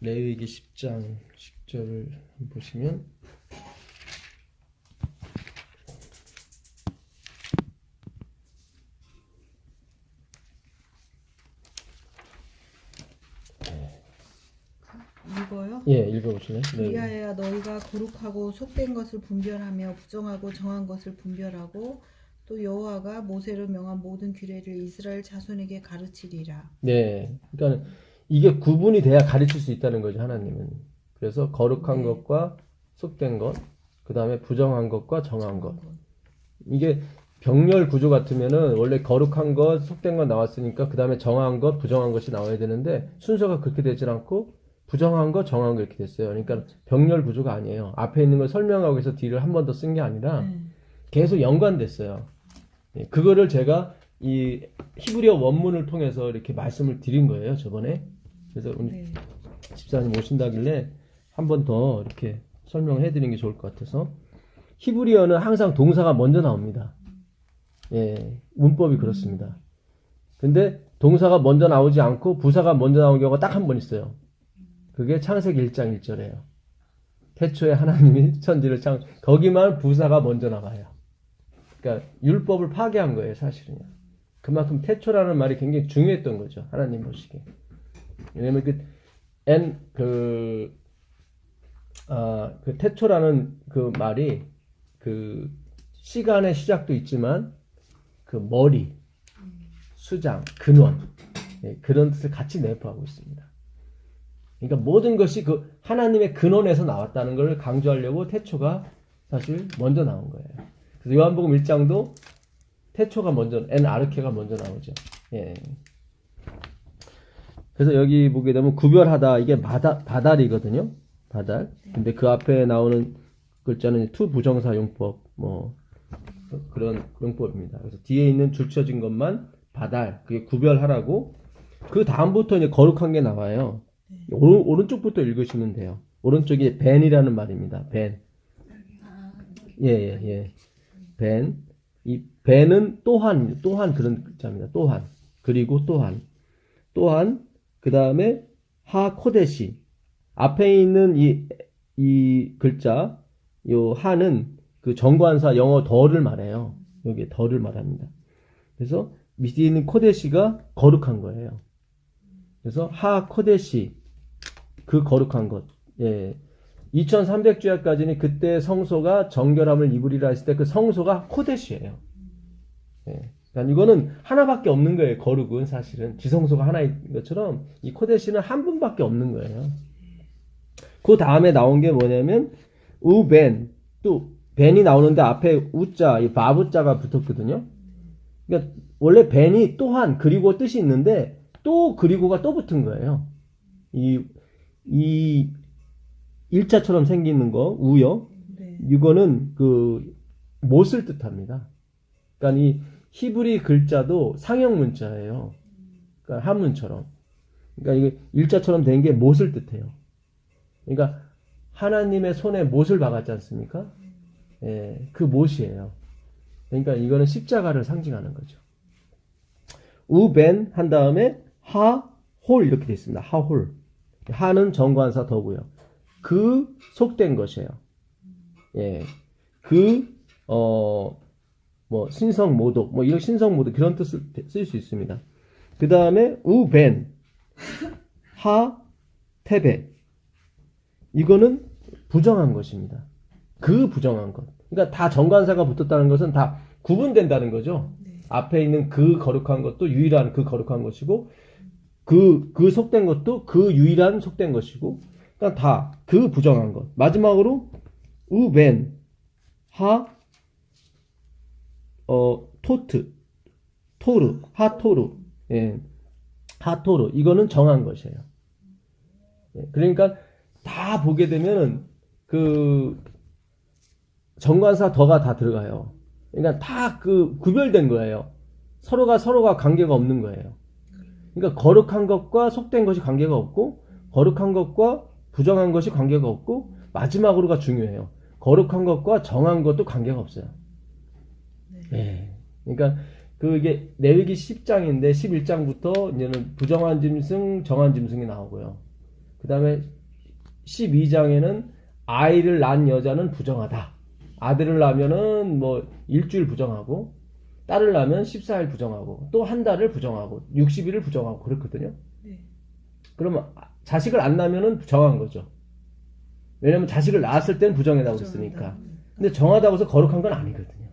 레위기 10장 10절을 보시면 이거요? 예, 읽어보시네. 네. 이하야 너희가 거룩하고 속된 것을 분별하며 부정하고 정한 것을 분별하고 또 여호와가 모세로 명한 모든 규례를 이스라엘 자손에게 가르치리라. 네. 그러니까 이게 구분이 돼야 가르칠 수 있다는 거죠, 하나님은. 그래서 거룩한 네. 것과 속된 것, 그 다음에 부정한 것과 정한 것. 이게 병렬 구조 같으면은 원래 거룩한 것, 속된 것 나왔으니까 그 다음에 정한 것, 부정한 것이 나와야 되는데 순서가 그렇게 되질 않고 부정한 것, 정한 것 이렇게 됐어요. 그러니까 병렬 구조가 아니에요. 앞에 있는 걸 설명하고 해서 뒤를 한 번 더 쓴 게 아니라 계속 연관됐어요. 예, 그거를 제가 이 히브리어 원문을 통해서 이렇게 말씀을 드린 거예요, 저번에. 그래서 오늘 네. 집사님 오신다길래 한 번 더 이렇게 설명을 해드리는 게 좋을 것 같아서. 히브리어는 항상 동사가 먼저 나옵니다. 예, 문법이 그렇습니다. 근데 동사가 먼저 나오지 않고 부사가 먼저 나오는 경우가 딱 한 번 있어요. 그게 창세기 1장 1절이에요. 태초에 하나님이 천지를 거기만 부사가 먼저 나가요. 그러니까 율법을 파괴한 거예요, 사실은요. 그만큼 태초라는 말이 굉장히 중요했던 거죠, 하나님 보시기에. 왜냐면 그 태초라는 그 말이 그 시간의 시작도 있지만 그 머리, 수장, 근원, 예, 그런 뜻을 같이 내포하고 있습니다. 그러니까 모든 것이 그 하나님의 근원에서 나왔다는 걸 강조하려고 태초가 사실 먼저 나온 거예요. 그래서 요한복음 1장도 태초가 먼저, 아르케가 먼저 나오죠. 예. 그래서 여기 보게 되면 구별하다, 이게 바달이거든요. 바달. 근데 그 앞에 나오는 글자는 투 부정사 용법, 뭐 그런 용법입니다. 그래서 뒤에 있는 줄쳐진 것만 바달, 그게 구별하라고. 그 다음부터 이제 거룩한 게 나와요. 오른쪽부터 읽으시면 돼요. 오른쪽이 벤이라는 말입니다. 벤. 예. 벤. 이 벤은 또한 그런 글자입니다. 또한. 그리고 또한, 그 다음에 하코데시. 앞에 있는 이 글자, 요 하는 그 정관사 영어 더를 말해요. 여기 더를 말합니다. 그래서 밑에 있는 코데시가 거룩한 거예요. 그래서 하코데시, 그 거룩한 것. 예. 2300주야까지는 그때 성소가 정결함을 입으리라 했을 때 그 성소가 코데시예요. 예. 그러니까 이거는 하나밖에 없는 거예요. 거룩은 사실은 지성소가 하나인 것처럼 이 코데시는 한 분밖에 없는 거예요. 그 다음에 나온 게 뭐냐면 우벤, 또 벤이 나오는데 앞에 우자, 이 바부자가 붙었거든요. 그러니까 원래 벤이 또한 그리고 뜻이 있는데 또 그리고가 또 붙은 거예요. 이 일자처럼 생기는 거 우요. 네. 이거는 그 못을 뜻합니다. 그러니까 이 히브리 글자도 상형 문자예요. 그러니까 한문처럼. 그러니까 이게 일자처럼 된 게 못을 뜻해요. 그러니까 하나님의 손에 못을 박았지 않습니까? 예, 그 못이에요. 그러니까 이거는 십자가를 상징하는 거죠. 우벤 한 다음에 하홀 이렇게 되어 있습니다. 하홀. 하는 정관사 더고요. 그 속된 것이에요. 예. 뭐 신성 모독, 뭐 이런 신성 모독 그런 뜻을 쓸 수 있습니다. 그 다음에 우벤 하 테베. 이거는 부정한 것입니다. 그 부정한 것. 그러니까 다 정관사가 붙었다는 것은 다 구분된다는 거죠. 앞에 있는 그 거룩한 것도 유일한 그 거룩한 것이고, 그 속된 것도 그 유일한 속된 것이고, 그러니까 다 그 부정한 것. 마지막으로 우벤 토르 하토르. 예. 하토르. 이거는 정한 것이에요. 예. 그러니까 다 보게 되면은 그 정관사 더가 다 들어가요. 그러니까 다 그 구별된 거예요. 서로가 관계가 없는 거예요. 그러니까 거룩한 것과 속된 것이 관계가 없고, 거룩한 것과 부정한 것이 관계가 없고, 마지막으로가 중요해요. 거룩한 것과 정한 것도 관계가 없어요. 예. 그러니까 그게 레위기 10장인데 11장부터 이제는 부정한 짐승, 정한 짐승이 나오고요. 그 다음에 12장에는 아이를 낳은 여자는 부정하다. 아들을 낳으면은 뭐 일주일 부정하고, 딸을 낳으면 14일 부정하고, 또 한 달을 부정하고, 60일을 부정하고 그렇거든요. 네. 그러면 자식을 안 낳으면은 정한 거죠. 왜냐면 자식을 낳았을 땐 부정하다고 그랬으니까. 근데 정하다고 해서 거룩한 건 아니거든요.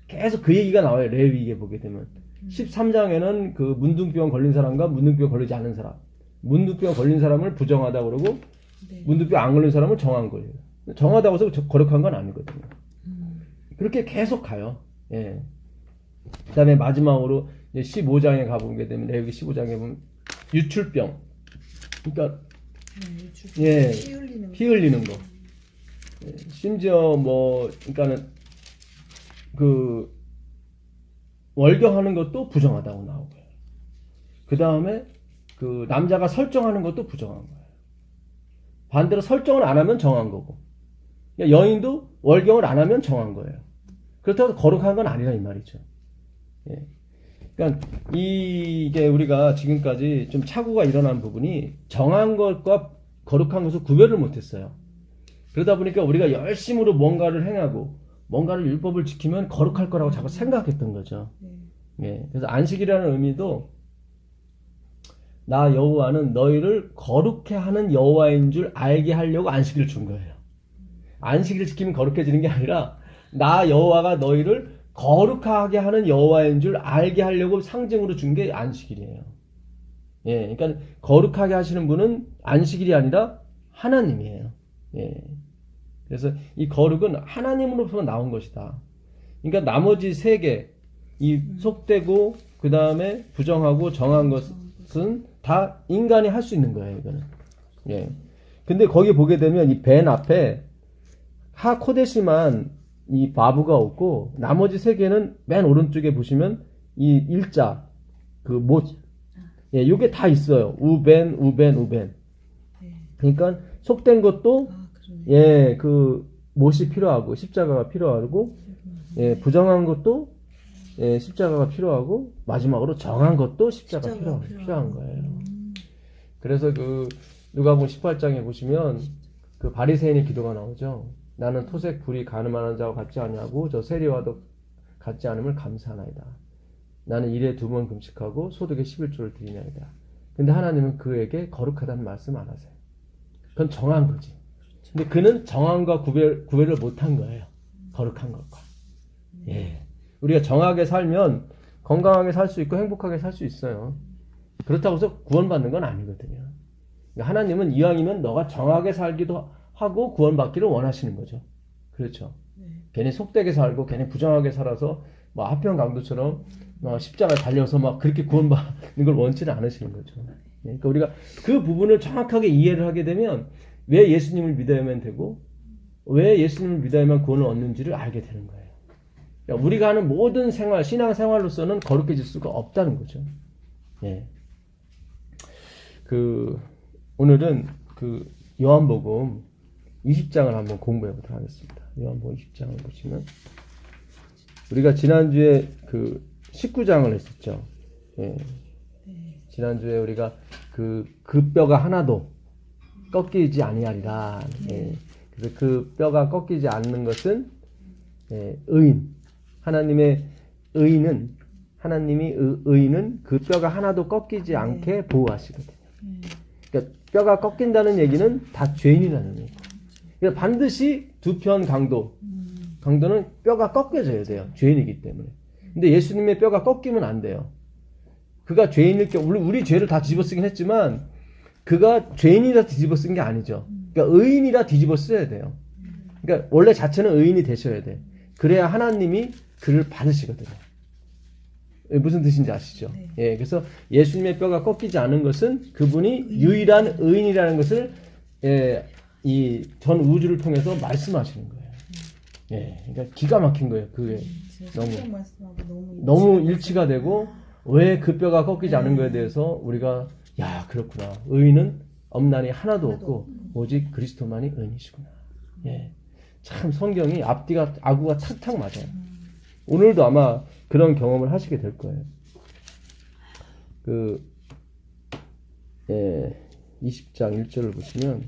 계속 그 얘기가 나와요. 레위기에 보게 되면. 13장에는 그 문둥병 걸린 사람과 문둥병 걸리지 않은 사람. 문둥병 걸린 사람을 부정하다고 그러고, 네. 문둥병 안 걸린 사람을 정한 거예요. 정하다고 해서 거룩한 건 아니거든요. 그렇게 계속 가요. 예. 그 다음에 마지막으로 이제 15장에 가보게 되면, 레위기 15장에 보면, 유출병. 그러니까, 예, 피 흘리는 거. 예, 심지어 뭐, 그러니까는, 월경하는 것도 부정하다고 나오고요. 그 다음에, 남자가 설정하는 것도 부정한 거예요. 반대로 설정을 안 하면 정한 거고. 그러니까 여인도 월경을 안 하면 정한 거예요. 그렇다고 해서 거룩한 건 아니라 이 말이죠. 예. 그러니까 이게 우리가 지금까지 좀 착오가 일어난 부분이 정한 것과 거룩한 것을 구별을 못했어요. 그러다 보니까 우리가 열심으로 뭔가를 행하고 뭔가를 율법을 지키면 거룩할 거라고 자꾸 생각했던 거죠. 예. 그래서 안식이라는 의미도 나 여호와는 너희를 거룩해 하는 여호와인 줄 알게 하려고 안식일을 준 거예요. 안식일을 지키면 거룩해지는 게 아니라 나 여호와가 너희를 거룩하게 하는 여호와인 줄 알게 하려고 상징으로 준 게 안식일이에요. 예, 그러니까 거룩하게 하시는 분은 안식일이 아니라 하나님이에요. 예. 그래서 이 거룩은 하나님으로부터 나온 것이다. 그러니까 나머지 세 개, 이 속되고 그 다음에 부정하고 정한 것은 다 인간이 할 수 있는 거예요, 이거는. 예. 근데 거기 보게 되면 이 벤 앞에 하코데시만 이 바브가 없고 나머지 세 개는 맨 오른쪽에 보시면 이 일자 예, 요게 다 있어요. 우벤. 그러니까 속된 것도 예, 못이 필요하고 십자가가 필요하고 예, 부정한 것도 예, 십자가가 필요하고 마지막으로 정한 것도 십자가가 필요한 거예요. 그래서 누가복음 18장에 보시면 바리새인의 기도가 나오죠. 나는 토색 불이 가늠하는 자와 같지 아니하고 저 세리와도 같지 않음을 감사하나이다. 나는 일에 2번 금식하고 소득의 11조를 드리나이다. 근데 하나님은 그에게 거룩하다는 말씀 안 하세요. 그건 정한 거지. 근데 그는 정한과 구별을 못한 거예요. 거룩한 것과. 예. 우리가 정하게 살면 건강하게 살 수 있고 행복하게 살 수 있어요. 그렇다고 해서 구원받는 건 아니거든요. 그러니까 하나님은 이왕이면 너가 정하게 살기도 하고 구원받기를 원하시는 거죠. 그렇죠. 괜히 속되게 살고 괜히 부정하게 살아서 뭐 하평 강도처럼 십자가에 달려서 막 그렇게 구원받는 걸 원치는 않으시는 거죠. 그러니까 우리가 그 부분을 정확하게 이해를 하게 되면 왜 예수님을 믿어야만 되고 왜 예수님을 믿어야만 구원을 얻는지를 알게 되는 거예요. 그러니까 우리가 하는 모든 생활, 신앙생활로서는 거룩해질 수가 없다는 거죠. 예. 오늘은 요한복음 20장을 한번 공부해 보도록 하겠습니다. 요한복음 20장을 보시면 우리가 지난주에 19장을 했었죠. 예. 지난주에 우리가 그 뼈가 하나도 꺾이지 아니하리라. 예. 그래서 그 뼈가 꺾이지 않는 것은 의인. 하나님의 의인은 의인은 그 뼈가 하나도 꺾이지 않게 보호하시거든요. 그러니까 뼈가 꺾인다는 얘기는 다 죄인이라는 얘기고. 그러니까 반드시 두 편 강도는 뼈가 꺾여져야 돼요. 죄인이기 때문에. 근데 예수님의 뼈가 꺾이면 안 돼요. 그가 죄인일 경우 우리 죄를 다 뒤집어 쓰긴 했지만 그가 죄인이라 뒤집어 쓴 게 아니죠. 그러니까 의인이라 뒤집어 써야 돼요. 그러니까 원래 자체는 의인이 되셔야 돼. 그래야 하나님이 그를 받으시거든요. 무슨 뜻인지 아시죠? 네. 예, 그래서 예수님의 뼈가 꺾이지 않은 것은 그분이 유일한 의인이라는 것을 이 전 우주를 통해서 말씀하시는 거예요. 예, 그러니까 기가 막힌 거예요. 그게 너무 일치가 되고 왜 그 뼈가 꺾이지 않은 거에 대해서 우리가 그렇구나. 의인은 없나니 하나도 없고 오직 그리스도만이 의인이시구나. 예, 참 성경이 앞뒤가 아구가 탁탁 맞아요. 오늘도 아마 그런 경험을 하시게 될 거예요. 20장 1절을 보시면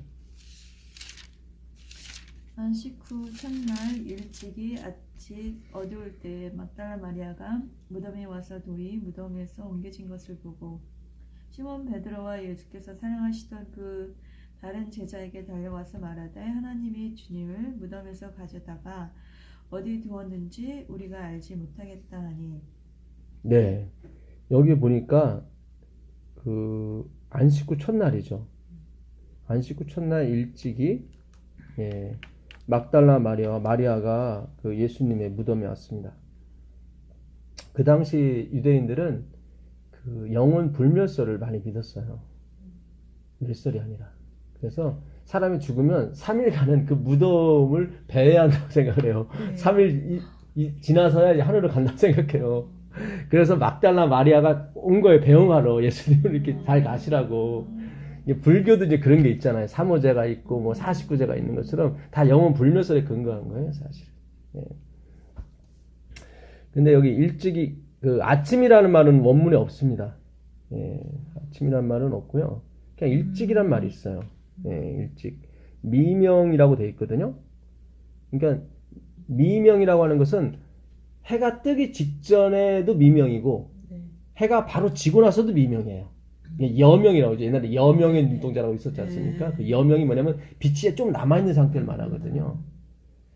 안식 후 첫날 일찍이 아직 어두울 때에 막달라 마리아가 무덤에 와서 돌이 무덤에서 옮겨진 것을 보고 시몬 베드로와 예수께서 사랑하시던 그 다른 제자에게 달려와서 말하되 하나님이 주님을 무덤에서 가져다가 어디 두었는지 우리가 알지 못하겠다 하니. 네. 여기 보니까 그 안식 후 첫날이죠. 안식 후 첫날 일찍이 막달라 마리아가 그 예수님의 무덤에 왔습니다. 그 당시 유대인들은 그 영혼 불멸설을 많이 믿었어요. 멸설이 아니라. 그래서 사람이 죽으면 3일간은 그 무덤을 배회해야 한다고 생각을 해요. 3일 지나서야 하늘을 간다고 생각해요. 그래서 막달라 마리아가 온 거예요. 배웅하러 예수님을 이렇게 잘 가시라고. 불교도 이제 그런 게 있잖아요. 사모제가 있고 뭐 49제가 있는 것처럼 다 영혼 불멸설에 근거한 거예요, 사실. 근데 여기 일찍이 그 아침이라는 말은 원문에 없습니다. 아침이라는 말은 없고요. 그냥 일찍이란 말이 있어요. 일찍. 미명이라고 되어 있거든요. 그러니까 미명이라고 하는 것은 해가 뜨기 직전에도 미명이고 해가 바로 지고 나서도 미명이에요. 여명이라고 하죠. 옛날에 여명의 눈동자라고 있었지 않습니까? 그 여명이 뭐냐면 빛이 좀 남아있는 상태를 말하거든요.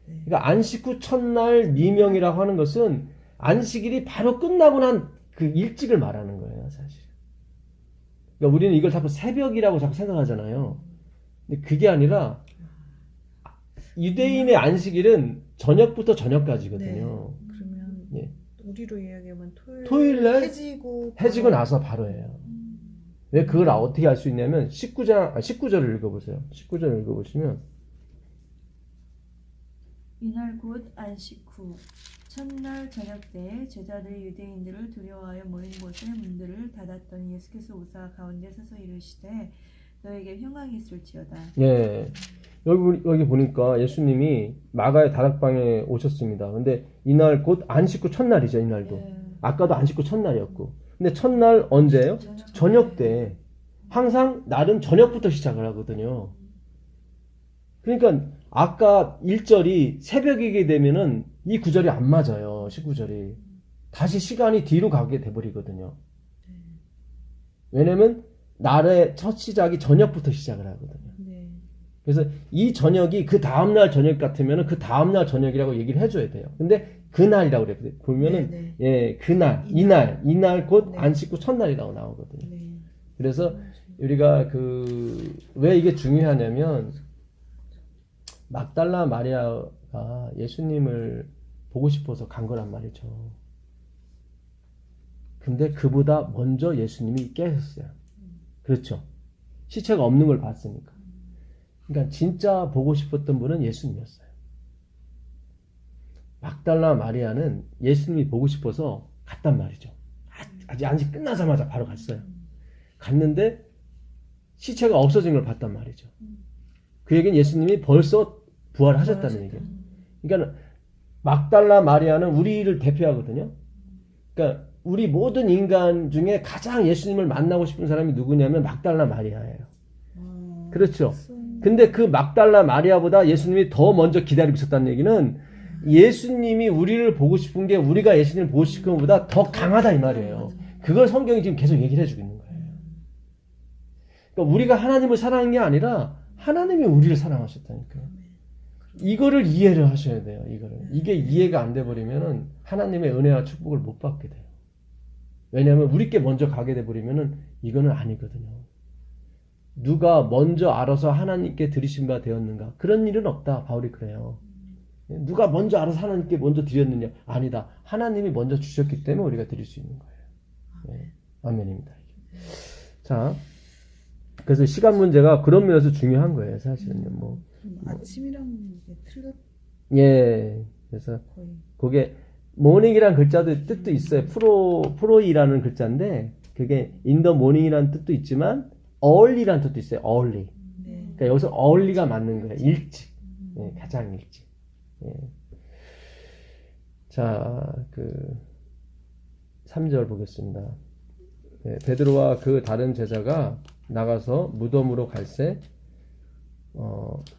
그러니까 안식 후 첫날 미명이라고 하는 것은 안식일이 바로 끝나고 난 그 일찍을 말하는 거예요, 사실. 그러니까 우리는 이걸 자꾸 새벽이라고 자꾸 생각하잖아요. 근데 그게 아니라 유대인의 안식일은 저녁부터 저녁까지거든요. 그러면 우리로 이야기하면 토요일날 해지고 나서 바로 해요. 왜 그걸 어떻게 알 수 있냐면 19절을 읽어보세요. 19절을 읽어보시면 이날 곧 안식 후 첫날 저녁 때에 제자들이 유대인들을 두려워하여 모인 곳의 문들을 닫았더니 예수께서 오사 가운데 서서 이르시되 너에게 평강이 있을지어다. 여기 보니까 예수님이 마가의 다락방에 오셨습니다. 근데 이날 곧 안식 후 첫날이죠. 이날도. 아까도 안식 후 첫날이었고. 근데 첫날 언제예요? 저녁 때. 항상 날은 저녁부터 시작을 하거든요. 그러니까 아까 1절이 새벽이게 되면은 이 구절이 안 맞아요. 19절이. 다시 시간이 뒤로 가게 돼버리거든요. 왜냐면 날의 첫 시작이 저녁부터 시작을 하거든요. 그래서 이 저녁이 그 다음날 저녁 같으면은 그 다음날 저녁이라고 얘기를 해줘야 돼요. 근데 그날이라고 그래요. 보면은 그날, 이날 곧 안식 후 첫날이라고 나오거든요. 그래서 우리가 왜 이게 중요하냐면 막달라 마리아가 예수님을 보고 싶어서 간 거란 말이죠. 근데 그보다 먼저 예수님이 깨셨어요. 그렇죠. 시체가 없는 걸 봤으니까. 그러니까 진짜 보고 싶었던 분은 예수님이었어요. 막달라 마리아는 예수님이 보고 싶어서 갔단 말이죠. 아직 안식 끝나자마자 바로 갔어요. 갔는데 시체가 없어진 걸 봤단 말이죠. 그 얘기는 예수님이 벌써 부활하셨다는 얘기예요. 그러니까 막달라 마리아는 우리를 대표하거든요. 그러니까 우리 모든 인간 중에 가장 예수님을 만나고 싶은 사람이 누구냐면 막달라 마리아예요. 그렇죠. 근데 그 막달라 마리아보다 예수님이 더 먼저 기다리고 있었다는 얘기는 예수님이 우리를 보고 싶은 게 우리가 예수님을 보고 싶은 것보다 더 강하다 이 말이에요. 그걸 성경이 지금 계속 얘기를 해주고 있는 거예요. 그러니까 우리가 하나님을 사랑한 게 아니라 하나님이 우리를 사랑하셨다니까요. 이거를 이해를 하셔야 돼요. 이게 이해가 안 돼버리면은 하나님의 은혜와 축복을 못 받게 돼요. 왜냐하면 우리께 먼저 가게 돼버리면은 이거는 아니거든요. 누가 먼저 알아서 하나님께 드리신 바 되었는가? 그런 일은 없다. 바울이 그래요. 누가 먼저 알아서 하나님께 먼저 드렸느냐? 아니다. 하나님이 먼저 주셨기 때문에 우리가 드릴 수 있는 거예요. 아멘입니다. 자, 그래서 시간 문제가 그런 면에서 중요한 거예요. 사실은요. 아침이랑 틀렸. 그래서 그게 모닝이라는 글자도 뜻도 있어요. 프로이라는 글자인데 그게 in the morning이라는 뜻도 있지만 early라는 뜻도 있어요. early. 그러니까 여기서 early가 맞는 거예요. 일찍. 가장 일찍. 자, 3절 보겠습니다. 베드로와 그 다른 제자가 나가서 무덤으로 갈새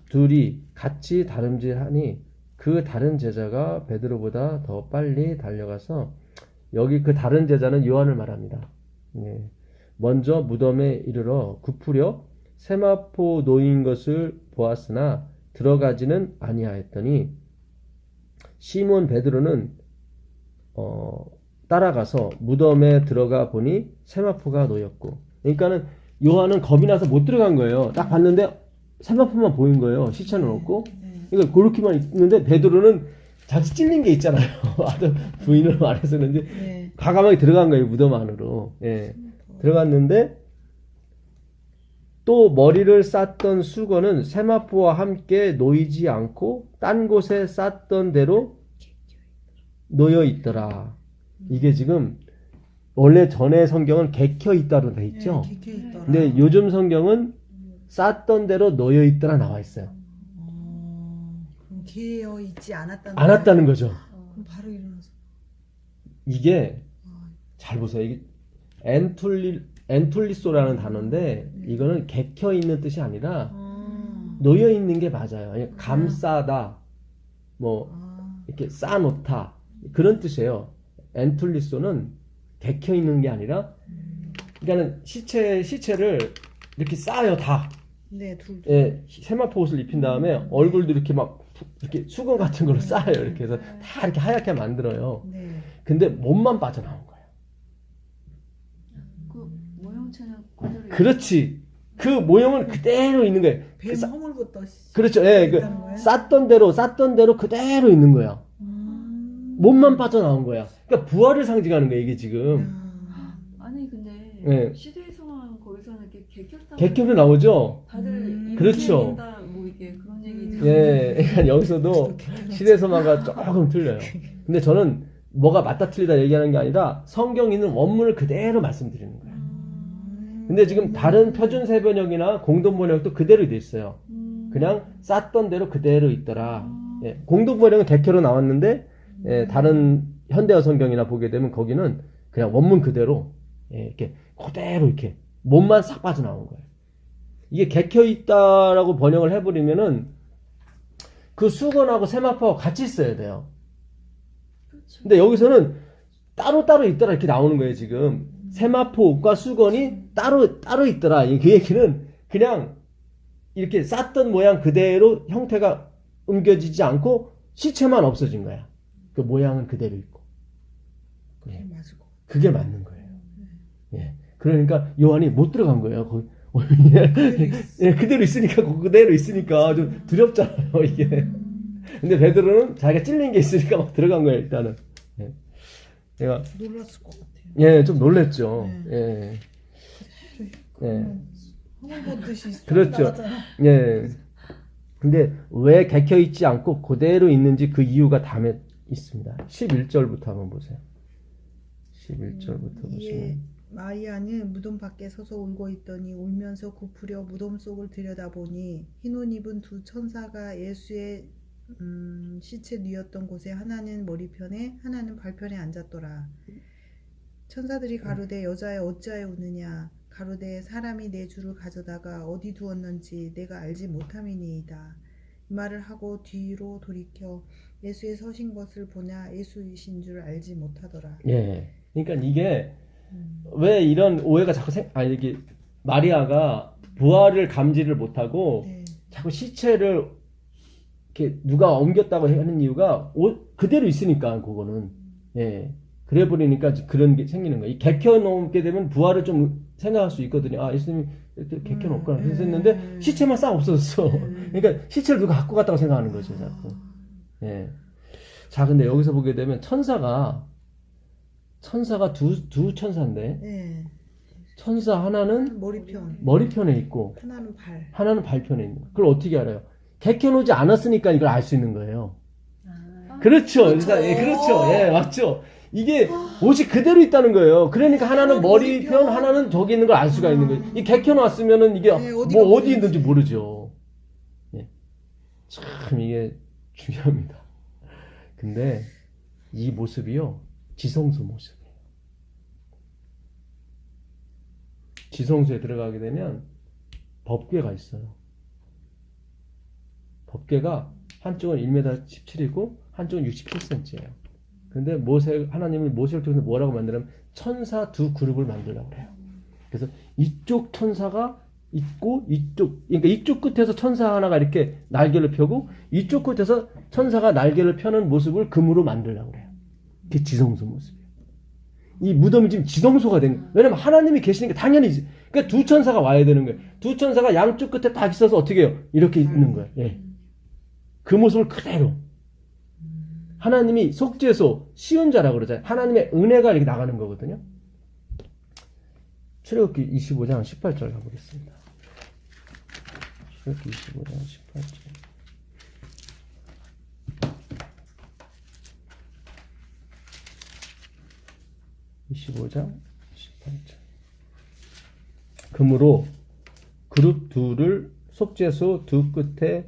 둘이 같이 다름질하니 그 다른 제자가 베드로보다 더 빨리 달려가서 여기 그 다른 제자는 요한을 말합니다. 예. 먼저 무덤에 이르러 굽으려 세마포 놓인 것을 보았으나 들어가지는 아니하였더니 시몬 베드로는 따라가서 무덤에 들어가 보니 세마포가 놓였고, 그러니까는 요한은 겁이 나서 못 들어간 거예요. 딱 봤는데 세마포만 보인 거예요. 시체는 없고. 그러니까 그렇게만 있는데 베드로는 자칫 찔린 게 있잖아요. 아들 부인을 말해서 그런지 네. 과감하게 들어간 거예요. 무덤 안으로. 예. 들어갔는데 또 머리를 쌌던 수건은 세마포와 함께 놓이지 않고 딴 곳에 쌌던 대로 놓여 있더라. 이게 지금 원래 전에 성경은 개켜 있다로 돼 있죠. 네, 객혀 있더라. 근데 요즘 성경은 쌌던 대로 놓여 있더라 나와 있어요. 그럼 개어 있지 않았다는 거죠. 그럼 바로 일어나서. 이게 잘 보세요. 이게 엔툴리소라는 단어인데 이거는 개켜 있는 뜻이 아니라 놓여 있는 게 맞아요. 감싸다, 뭐 이렇게 쌓아놓다 그런 뜻이에요. 엔툴리소는 개켜 있는 게 아니라, 그러니까는 시체를 이렇게 쌓아요 다. 네, 둘. 예, 세마포 옷을 입힌 다음에 얼굴도 이렇게 막 이렇게 수건 같은 걸로 쌓아요. 이렇게 해서 다 이렇게 하얗게 만들어요. 네. 근데 몸만 빠져나온 거예요. 그 모형체는 그대로 그렇지. 그 모형은 그대로 있는 거예요. 뱀 허물부터. 그렇죠. 예, 있다는 거예요? 쌌던 대로 그대로 있는 거야. 몸만 빠져나온 거야. 그러니까 부활을 상징하는 거야, 이게 지금. 아니 근데 네. 시대에서만 거기서는 이렇게 개켰다. 객격으로 나오죠? 다들 그렇죠. 뭐 이게 그런 얘기. 예, 그러니까 여기서도 시대소망과 조금 틀려요. 근데 저는 뭐가 맞다 틀리다 얘기하는 게 아니라 성경 있는 원문을 그대로 말씀드리는 거예요. 근데 지금 다른 표준 세번역이나 공동 번역도 그대로 돼 있어요. 그냥 쌌던 대로 그대로 있더라. 예, 공동 번역은 개켜로 나왔는데 예, 다른 현대어 성경이나 보게 되면 거기는 그냥 원문 그대로 예, 이렇게 그대로 이렇게 몸만 싹 빠져나온 거예요. 이게 개켜 있다라고 번역을 해버리면은 그 수건하고 세마포하고 같이 있어야 돼요. 그렇죠. 근데 여기서는 따로따로 있더라 이렇게 나오는 거예요. 지금 세마포 옷과 수건이 따로 있더라. 그 얘기는 그냥 이렇게 쌌던 모양 그대로 형태가 옮겨지지 않고 시체만 없어진 거야. 그 모양은 그대로 있고. 그게 맞을 것 그게 맞는 거예요. 예. 그러니까 요한이 못 들어간 거예요. 거기. 예, 그대로 있으니까 그대로 있으니까 좀 두렵잖아요 이게. 근데 베드로는 자기가 찔린 게 있으니까 막 들어간 거예요 일단은. 예. 내가 놀랐을 것 같아요. 예, 좀 놀랬죠. 예. 예. 허물보듯이 그렇죠. 나갔잖아. 예. 근데 왜 개켜 있지 않고 그대로 있는지 그 이유가 다음에 있습니다. 11절부터 한번 보세요. 11절부터 이에 보시면 마리아는 무덤 밖에 서서 울고 있더니 울면서 굽으려 무덤 속을 들여다보니 흰 옷 입은 두 천사가 예수의 시체 누였던 곳에 하나는 머리편에 하나는 발편에 앉았더라. 천사들이 가로되 여자여 어찌하여 우느냐 가로되 사람이 내 주를 가져다가 어디 두었는지 내가 알지 못함이니이다. 이 말을 하고 뒤로 돌이켜 예수의 서신 것을 보냐 예수이신 줄 알지 못하더라. 예. 그러니까 이게 왜 이런 오해가 자꾸 이게 마리아가 부활을 감지를 못하고 네. 자꾸 시체를 이렇게 누가 옮겼다고 하는 이유가 그대로 있으니까 그거는 예 그래 버리니까 그런 게 생기는 거예요. 이 개켜 놓게 되면 부활을 좀 생각할 수 있거든요. 아 예수님이 이렇게 개켜 놓을까 했었는데 시체만 싹 없어졌어. 그러니까 시체를 누가 갖고 갔다고 생각하는 거죠, 자꾸. 예. 자 근데 여기서 보게 되면 천사가 두 천사인데 네. 천사 하나는 머리편에 있고 하나는 발편에 있는 거예요. 그걸 어떻게 알아요? 개켜놓지 않았으니까 이걸 알 수 있는 거예요. 아, 그렇죠. 예, 그렇죠. 예, 맞죠. 이게 옷이 그대로 있다는 거예요. 그러니까 하나는 머리편, 하나는 저기 있는 걸 알 수가 있는 거예요. 이 개켜놨으면은 이게 네, 뭐 어디 있는지 모르죠. 예. 참 이게 중요합니다. 근데 이 모습이요. 지성소 모습이에요. 지성소에 들어가게 되면 법궤가 있어요. 법궤가 한쪽은 1m 17이고 한쪽은 67cm예요. 근데 하나님이 모세를 통해서 뭐라고 만들냐면 천사 두 그룹을 만들라고 해요. 그래서 이쪽 천사가 있고 그러니까 이쪽 끝에서 천사 하나가 이렇게 날개를 펴고 이쪽 끝에서 천사가 날개를 펴는 모습을 금으로 만들라고 해요. 그게 지성소 모습이에요. 이 무덤이 지금 지성소가 된 거예요. 왜냐면 하나님이 계시니까 당연히 그러니까 두 천사가 와야 되는 거예요. 두 천사가 양쪽 끝에 다 있어서 어떻게 해요? 이렇게 있는 거예요. 예. 그 모습을 그대로 하나님이 속죄소 시은자라고 그러잖아요. 하나님의 은혜가 이렇게 나가는 거거든요. 출애굽기 25장 18절 가보겠습니다. 출애굽기 25장 18절. 금으로 그룹 둘을 속죄소 두 끝에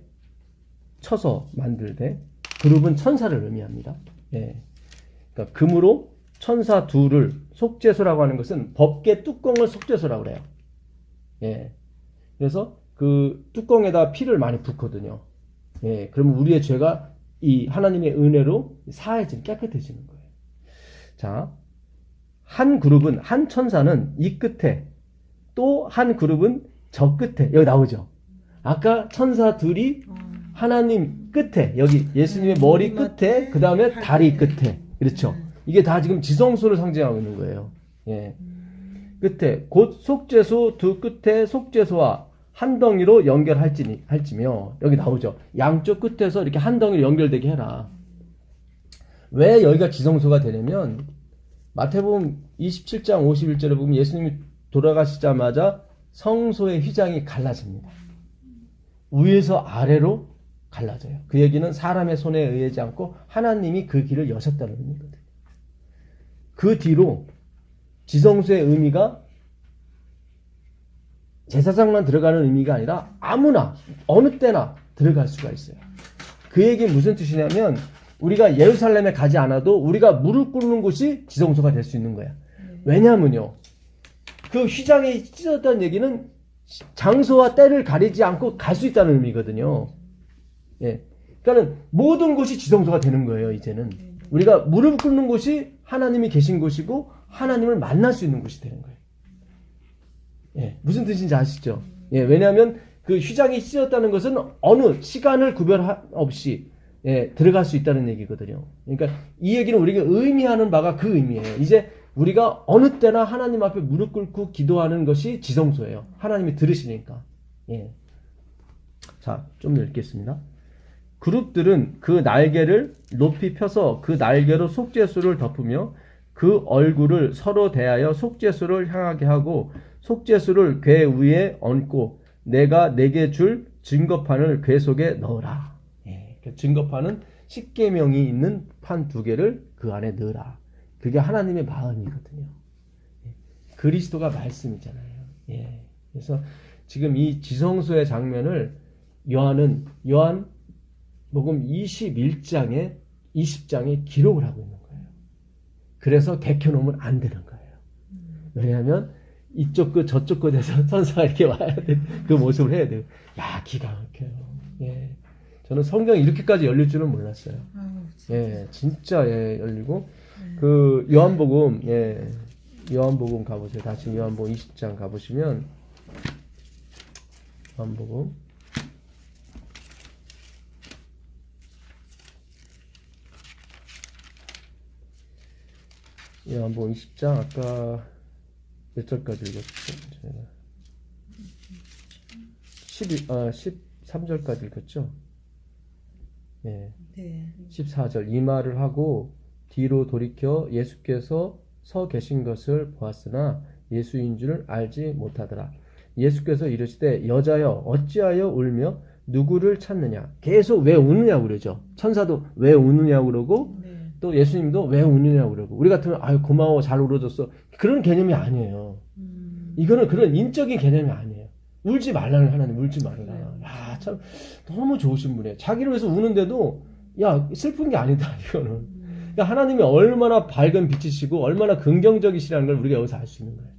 쳐서 만들되 그룹은 천사를 의미합니다. 예. 그러니까 금으로 천사 둘을 속죄소라고 하는 것은 법궤 뚜껑을 속죄소라고 그래요. 예. 그래서 그 뚜껑에다 피를 많이 붓거든요. 예. 그러면 우리의 죄가 이 하나님의 은혜로 사해지는 깨끗해지는 거예요. 자, 한 그룹은 한 천사는 이 끝에 또 한 그룹은 저 끝에 여기 나오죠. 아까 천사 둘이 하나님 끝에 여기 예수님의 머리 끝에 그 다음에 다리 끝에 그렇죠. 이게 다 지금 지성소를 상징하고 있는 거예요. 예. 끝에 곧 속죄소 두 끝에 속죄소와 한 덩이로 연결할지며 여기 나오죠. 양쪽 끝에서 이렇게 한 덩이로 연결되게 해라. 왜 여기가 지성소가 되냐면 마태복음 27장 51절에 보면 예수님이 돌아가시자마자 성소의 휘장이 갈라집니다. 위에서 아래로 갈라져요. 그 얘기는 사람의 손에 의하지 않고 하나님이 그 길을 여셨다는 의미거든요. 그 뒤로 지성소의 의미가 제사장만 들어가는 의미가 아니라 아무나 어느 때나 들어갈 수가 있어요. 그 얘기는 무슨 뜻이냐면 우리가 예루살렘에 가지 않아도 우리가 무릎 꿇는 곳이 지성소가 될 수 있는 거야. 왜냐하면요. 그 휘장이 찢어졌다는 얘기는 장소와 때를 가리지 않고 갈 수 있다는 의미거든요. 예. 그러니까 모든 곳이 지성소가 되는 거예요, 이제는. 우리가 무릎 꿇는 곳이 하나님이 계신 곳이고 하나님을 만날 수 있는 곳이 되는 거예요. 예. 무슨 뜻인지 아시죠? 예. 왜냐하면 그 휘장이 찢어졌다는 것은 어느 시간을 구별 없이 예, 들어갈 수 있다는 얘기거든요. 그러니까 이 얘기는 우리가 의미하는 바가 그 의미예요. 이제 우리가 어느 때나 하나님 앞에 무릎 꿇고 기도하는 것이 지성소예요. 하나님이 들으시니까. 예. 자, 좀 읽겠습니다. 그룹들은 그 날개를 높이 펴서 그 날개로 속죄소를 덮으며 그 얼굴을 서로 대하여 속죄소를 향하게 하고 속죄소를 궤 위에 얹고 내가 내게 줄 증거판을 궤 속에 넣으라. 예. 증거판은 십계명이 있는 판 두 개를 그 안에 넣으라. 그게 하나님의 마음이거든요. 예. 그리스도가 말씀이잖아요. 예. 그래서 지금 이 지성소의 장면을 요한복음 21장에 20장에 기록을 하고 있는 거예요. 그래서 개켜놓으면 안 되는 거예요. 왜냐하면 이쪽 끝 저쪽 끝에서 천사가 이렇게 와야 돼. 그 모습을 해야 돼요. 야, 기가 막혀요. 예. 저는 성경이 이렇게까지 열릴 줄은 몰랐어요. 예, 진짜 예, 열리고 그 요한복음 가보세요. 다시 요한복음 20장 가보시면 요한복음 20장 아까 몇 절까지 읽었죠? 제가 13절까지 읽었죠? 네. 14절 이 말을 하고 뒤로 돌이켜 예수께서 서 계신 것을 보았으나 예수인 줄 알지 못하더라. 예수께서 이르시되 여자여 어찌하여 울며 누구를 찾느냐. 계속 왜 우느냐고 그러죠. 천사도 왜 우느냐고 그러고 또 예수님도 왜 우느냐고 그러고 우리 같으면 아유 고마워 잘 울어줬어. 그런 개념이 아니에요. 이거는 그런 인적인 개념이 아니에요. 울지 말라는 하나님 울지 말아라. 야, 참 너무 좋으신 분이에요. 자기를 위해서 우는데도 야 슬픈 게 아니다 이거는. 그러니까 하나님이 얼마나 밝은 빛이시고 얼마나 긍정적이시라는 걸 우리가 여기서 알 수 있는 거예요.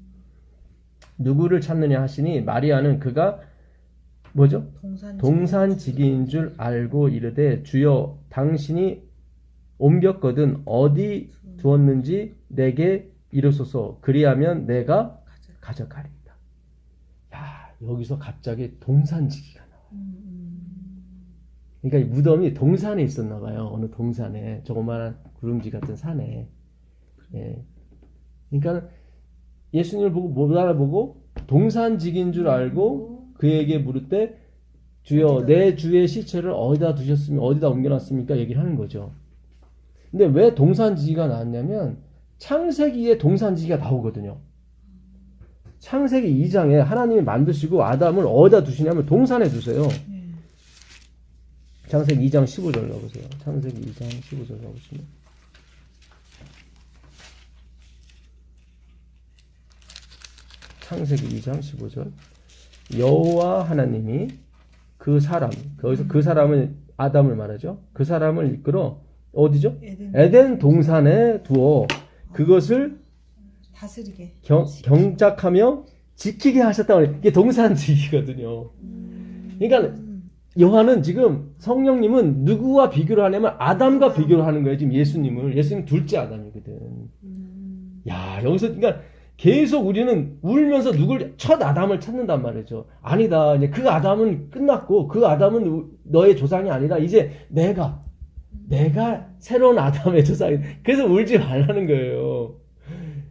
누구를 찾느냐 하시니 마리아는 그가 뭐죠? 동산지기인 줄 알고 이르되 주여 당신이 옮겼거든 어디 두었는지 내게 이르소서 그리하면 내가 가져가리이다. 야, 여기서 갑자기 동산지기가 나와요. 그러니까 이 무덤이 동산에 있었나 봐요. 어느 동산에 조그마한 구름지 같은 산에. 예. 그러니까 예수님을 보고 못 알아보고 동산지기인 줄 알고 그에게 물을 때 주여 내 주의 시체를 어디다 두셨으면 어디다 옮겨놨습니까? 얘기를 하는 거죠. 근데 왜 동산지기가 나왔냐면 창세기에 동산지기가 나오거든요. 창세기 2장에 하나님이 만드시고 아담을 어디다 두시냐면 동산에 두세요. 창세기 2장 15절 가보세요. 창세기 2장 15절 가보시면 창세기 2장 15절 여호와 하나님이 그 사람 거기서 그 사람은 아담을 말하죠. 그 사람을 이끌어 어디죠? 에덴 동산에 두어 그것을 다스리게 경작하며 지키게 하셨다고 해요. 이게 동산지기거든요. 그러니까 요한은 지금 성령님은 누구와 비교를 하냐면 아담과 비교를 하는 거예요. 지금 예수님 둘째 아담이거든. 야, 여기서 그러니까 계속 우리는 울면서 첫 아담을 찾는단 말이죠. 아니다. 이제 그 아담은 끝났고 그 아담은 너의 조상이 아니라 이제 내가 새로운 아담의 조상이. 그래서 울지 말라는 거예요.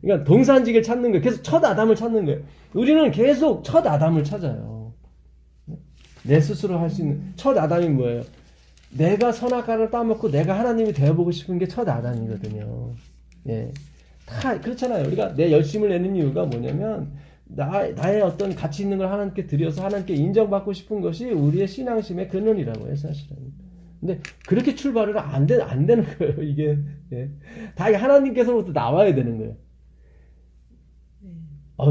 그러니까 동산지기를 찾는 거예요. 계속 첫 아담을 찾는 거예요. 우리는 계속 첫 아담을 찾아요. 내 스스로 할 수 있는 첫 아담이 뭐예요? 내가 선악과를 따먹고 내가 하나님이 되어보고 싶은 게 첫 아담이거든요. 예. 다 그렇잖아요. 우리가 내 열심을 내는 이유가 뭐냐면 나의 어떤 가치 있는 걸 하나님께 드려서 하나님께 인정받고 싶은 것이 우리의 신앙심의 근원이라고 해요, 사실은. 근데 그렇게 출발을 안 되는 거예요, 이게. 예. 다 하나님께서부터 나와야 되는 거예요.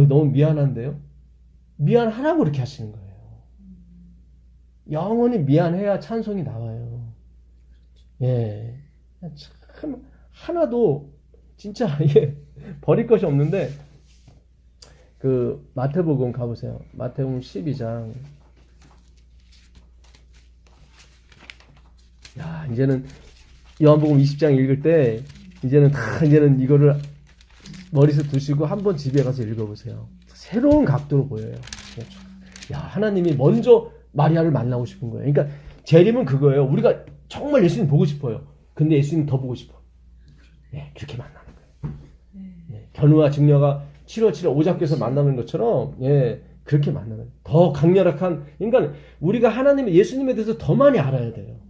너무 미안한데요? 미안하라고 그렇게 하시는 거예요. 영원히 미안해야 찬송이 나와요. 예. 참, 하나도 진짜 이게 버릴 것이 없는데 그 마태복음 가보세요. 마태복음 12장. 야, 이제는 요한복음 20장 읽을 때 이제는 이거를 머릿속에 두시고 한번 집에 가서 읽어보세요. 새로운 각도로 보여요. 야, 하나님이 먼저 마리아를 만나고 싶은 거예요. 그러니까 재림은 그거예요. 우리가 정말 예수님 보고 싶어요. 근데 예수님 더 보고 싶어. 예, 그렇게 만나는 거예요. 예, 견우와 직녀가 7월 오작교에서 만나는 것처럼 그렇게 만나는 거예요. 더 강렬한 그러니까 우리가 하나님의 예수님에 대해서 더 많이 알아야 돼요.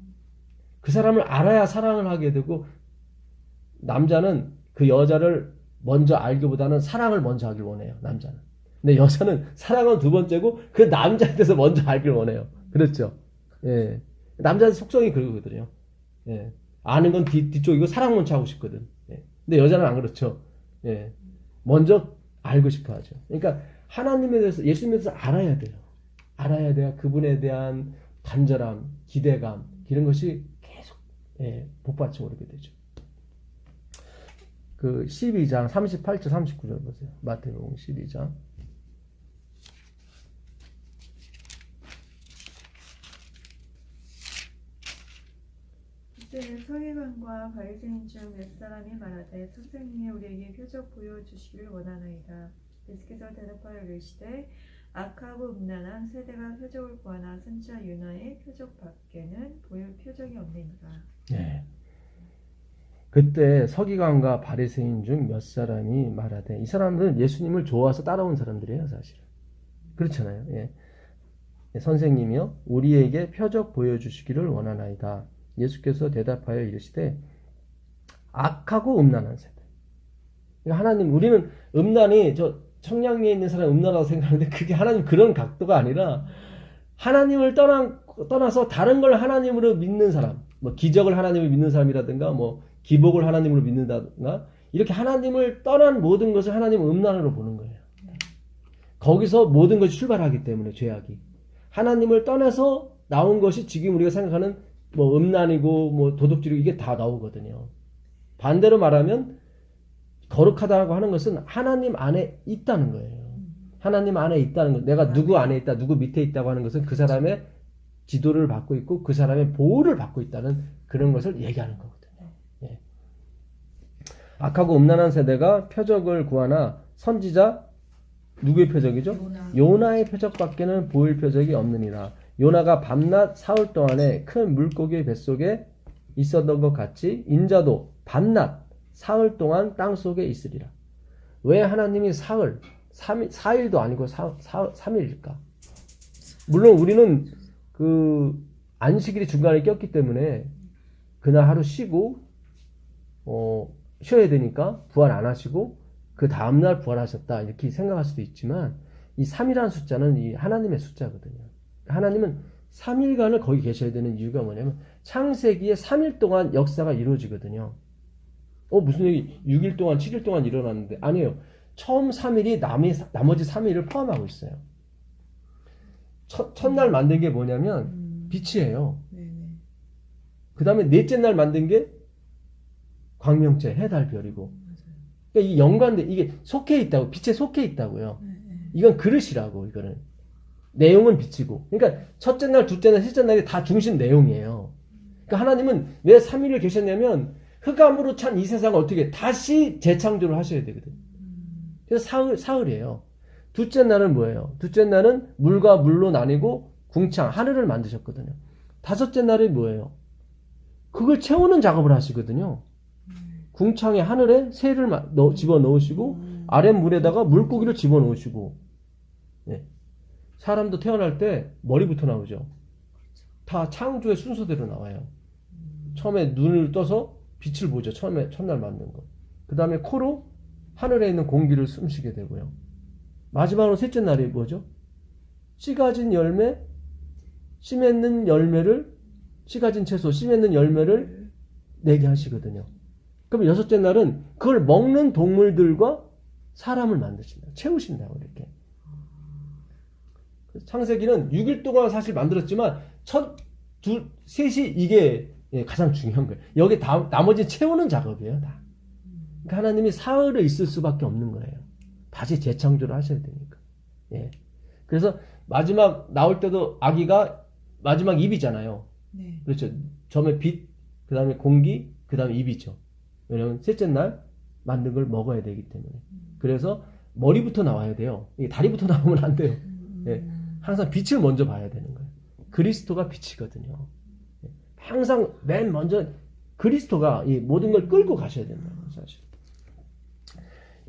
그 사람을 알아야 사랑을 하게 되고 남자는 그 여자를 먼저 알기보다는 사랑을 먼저 하길 원해요. 남자는. 근데 여자는 사랑은 두 번째고 그 남자에 대해서 먼저 알길 원해요. 그렇죠? 예. 남자는 속성이 그러거든요. 예. 아는 건 뒤쪽이고 사랑 먼저 하고 싶거든. 예. 근데 여자는 안 그렇죠. 예. 먼저 알고 싶어 하죠. 그러니까 하나님에 대해서 예수님에 대해서 알아야 돼요. 알아야 돼야 그분에 대한 간절함, 기대감 이런 것이 계속 복받쳐 오르게 되죠. 그 12장 38절 39절 보세요. 마태복음 12장. 그때 서기관과 바리새인 중 몇 사람이 말하되 선생님이 우리에게 표적 보여주시기를 원하나이다. 예수께서 대답하여 이르시되 악하고 음란한 세대가 표적을 구하나 선지자 요나의 표적 밖에는 보일 표적이 없느니라. 네. 그때 서기관과 바리새인 중 몇 사람이 말하되 이 사람들은 예수님을 좋아해서 따라온 사람들이에요, 사실은. 그렇잖아요. 예. 선생님이요 우리에게 표적 보여주시기를 원하나이다. 예수께서 대답하여 이르시되 악하고 음란한 세대. 하나님 우리는 음란이 청량리에 있는 사람 음란하다고 생각하는데 그게 하나님 그런 각도가 아니라 하나님을 떠나서 다른 걸 하나님으로 믿는 사람, 뭐 기적을 하나님을 믿는 사람이라든가 뭐 기복을 하나님으로 믿는다든가 이렇게 하나님을 떠난 모든 것을 하나님은 음란으로 보는 거예요. 거기서 모든 것이 출발하기 때문에 죄악이 하나님을 떠나서 나온 것이 지금 우리가 생각하는 뭐 음란이고 뭐 도둑질이고 이게 다 나오거든요. 반대로 말하면 거룩하다고 하는 것은 하나님 안에 있다는 거예요. 하나님 안에 있다는 것, 내가 누구 안에 있다, 누구 밑에 있다고 하는 것은 그 사람의 지도를 받고 있고 그 사람의 보호를 받고 있다는 그런 것을 얘기하는 거거든요. 예. 악하고 음란한 세대가 표적을 구하나 선지자 누구의 표적이죠? 요나의 표적밖에는 보일 표적이 없느니라. 요나가 밤낮 사흘 동안에 큰 물고기의 뱃속에 있었던 것 같이 인자도 밤낮 사흘 동안 땅속에 있으리라. 왜 하나님이 사흘, 4일도 아니고 3일일까? 물론 우리는 그 안식일이 중간에 꼈기 때문에 그날 하루 쉬고 쉬어야 되니까 부활 안 하시고 그 다음날 부활하셨다 이렇게 생각할 수도 있지만 이 3이라는 숫자는 이 하나님의 숫자거든요. 하나님은 3일간을 거기 계셔야 되는 이유가 뭐냐면 창세기에 3일 동안 역사가 이루어지거든요. 무슨 얘기 6일 동안 7일 동안 일어났는데 아니에요. 처음 3일이 나머지 3일을 포함하고 있어요. 첫날 만든 게 뭐냐면 빛이에요. 그 다음에 넷째 날 만든 게 광명체, 해, 달, 별이고. 그러니까 이 연관돼, 이게 속해 있다고, 빛에 속해 있다고요. 이건 그릇이라고, 이거는. 내용은 빛이고. 그러니까 첫째 날, 둘째 날, 셋째 날이 다 중심 내용이에요. 그러니까 하나님은 왜 3일을 계셨냐면 흑암으로 찬 이 세상을 어떻게 다시 재창조를 하셔야 되거든요. 그래서 사흘이에요. 둘째 날은 뭐예요? 둘째 날은 물과 물로 나뉘고 궁창, 하늘을 만드셨거든요. 다섯째 날이 뭐예요? 그걸 채우는 작업을 하시거든요. 궁창에 하늘에 새를 집어넣으시고 아랫 물에다가 물고기를 집어넣으시고. 네. 사람도 태어날 때 머리부터 나오죠. 다 창조의 순서대로 나와요. 처음에 눈을 떠서 빛을 보죠. 첫날 만든 거. 그 다음에 코로 하늘에 있는 공기를 숨쉬게 되고요. 마지막으로 셋째 날이 뭐죠? 씨 가진 열매, 씨 맺는 열매를, 씨 가진 채소, 씨 맺는 열매를 내게 하시거든요. 그럼 여섯째 날은 그걸 먹는 동물들과 사람을 만드신다. 채우신다고 이렇게. 창세기는 6일 동안 사실 만들었지만 셋이 이게 가장 중요한 거예요. 여기 나머지 채우는 작업이에요. 다. 그러니까 하나님이 사흘에 있을 수밖에 없는 거예요. 다시 재창조를 하셔야 되니까. 예. 그래서 마지막 나올 때도 아기가 마지막 입이잖아요. 네. 그렇죠. 처음에 빛, 그 다음에 공기, 그 다음에 입이죠. 왜냐면 셋째 날 만든 걸 먹어야 되기 때문에. 그래서 머리부터 나와야 돼요. 이게 다리부터 나오면 안 돼요. 예. 항상 빛을 먼저 봐야 되는 거예요. 그리스도가 빛이거든요. 예. 항상 맨 먼저 그리스도가 이 모든 걸 끌고 가셔야 된다는 거예요, 사실.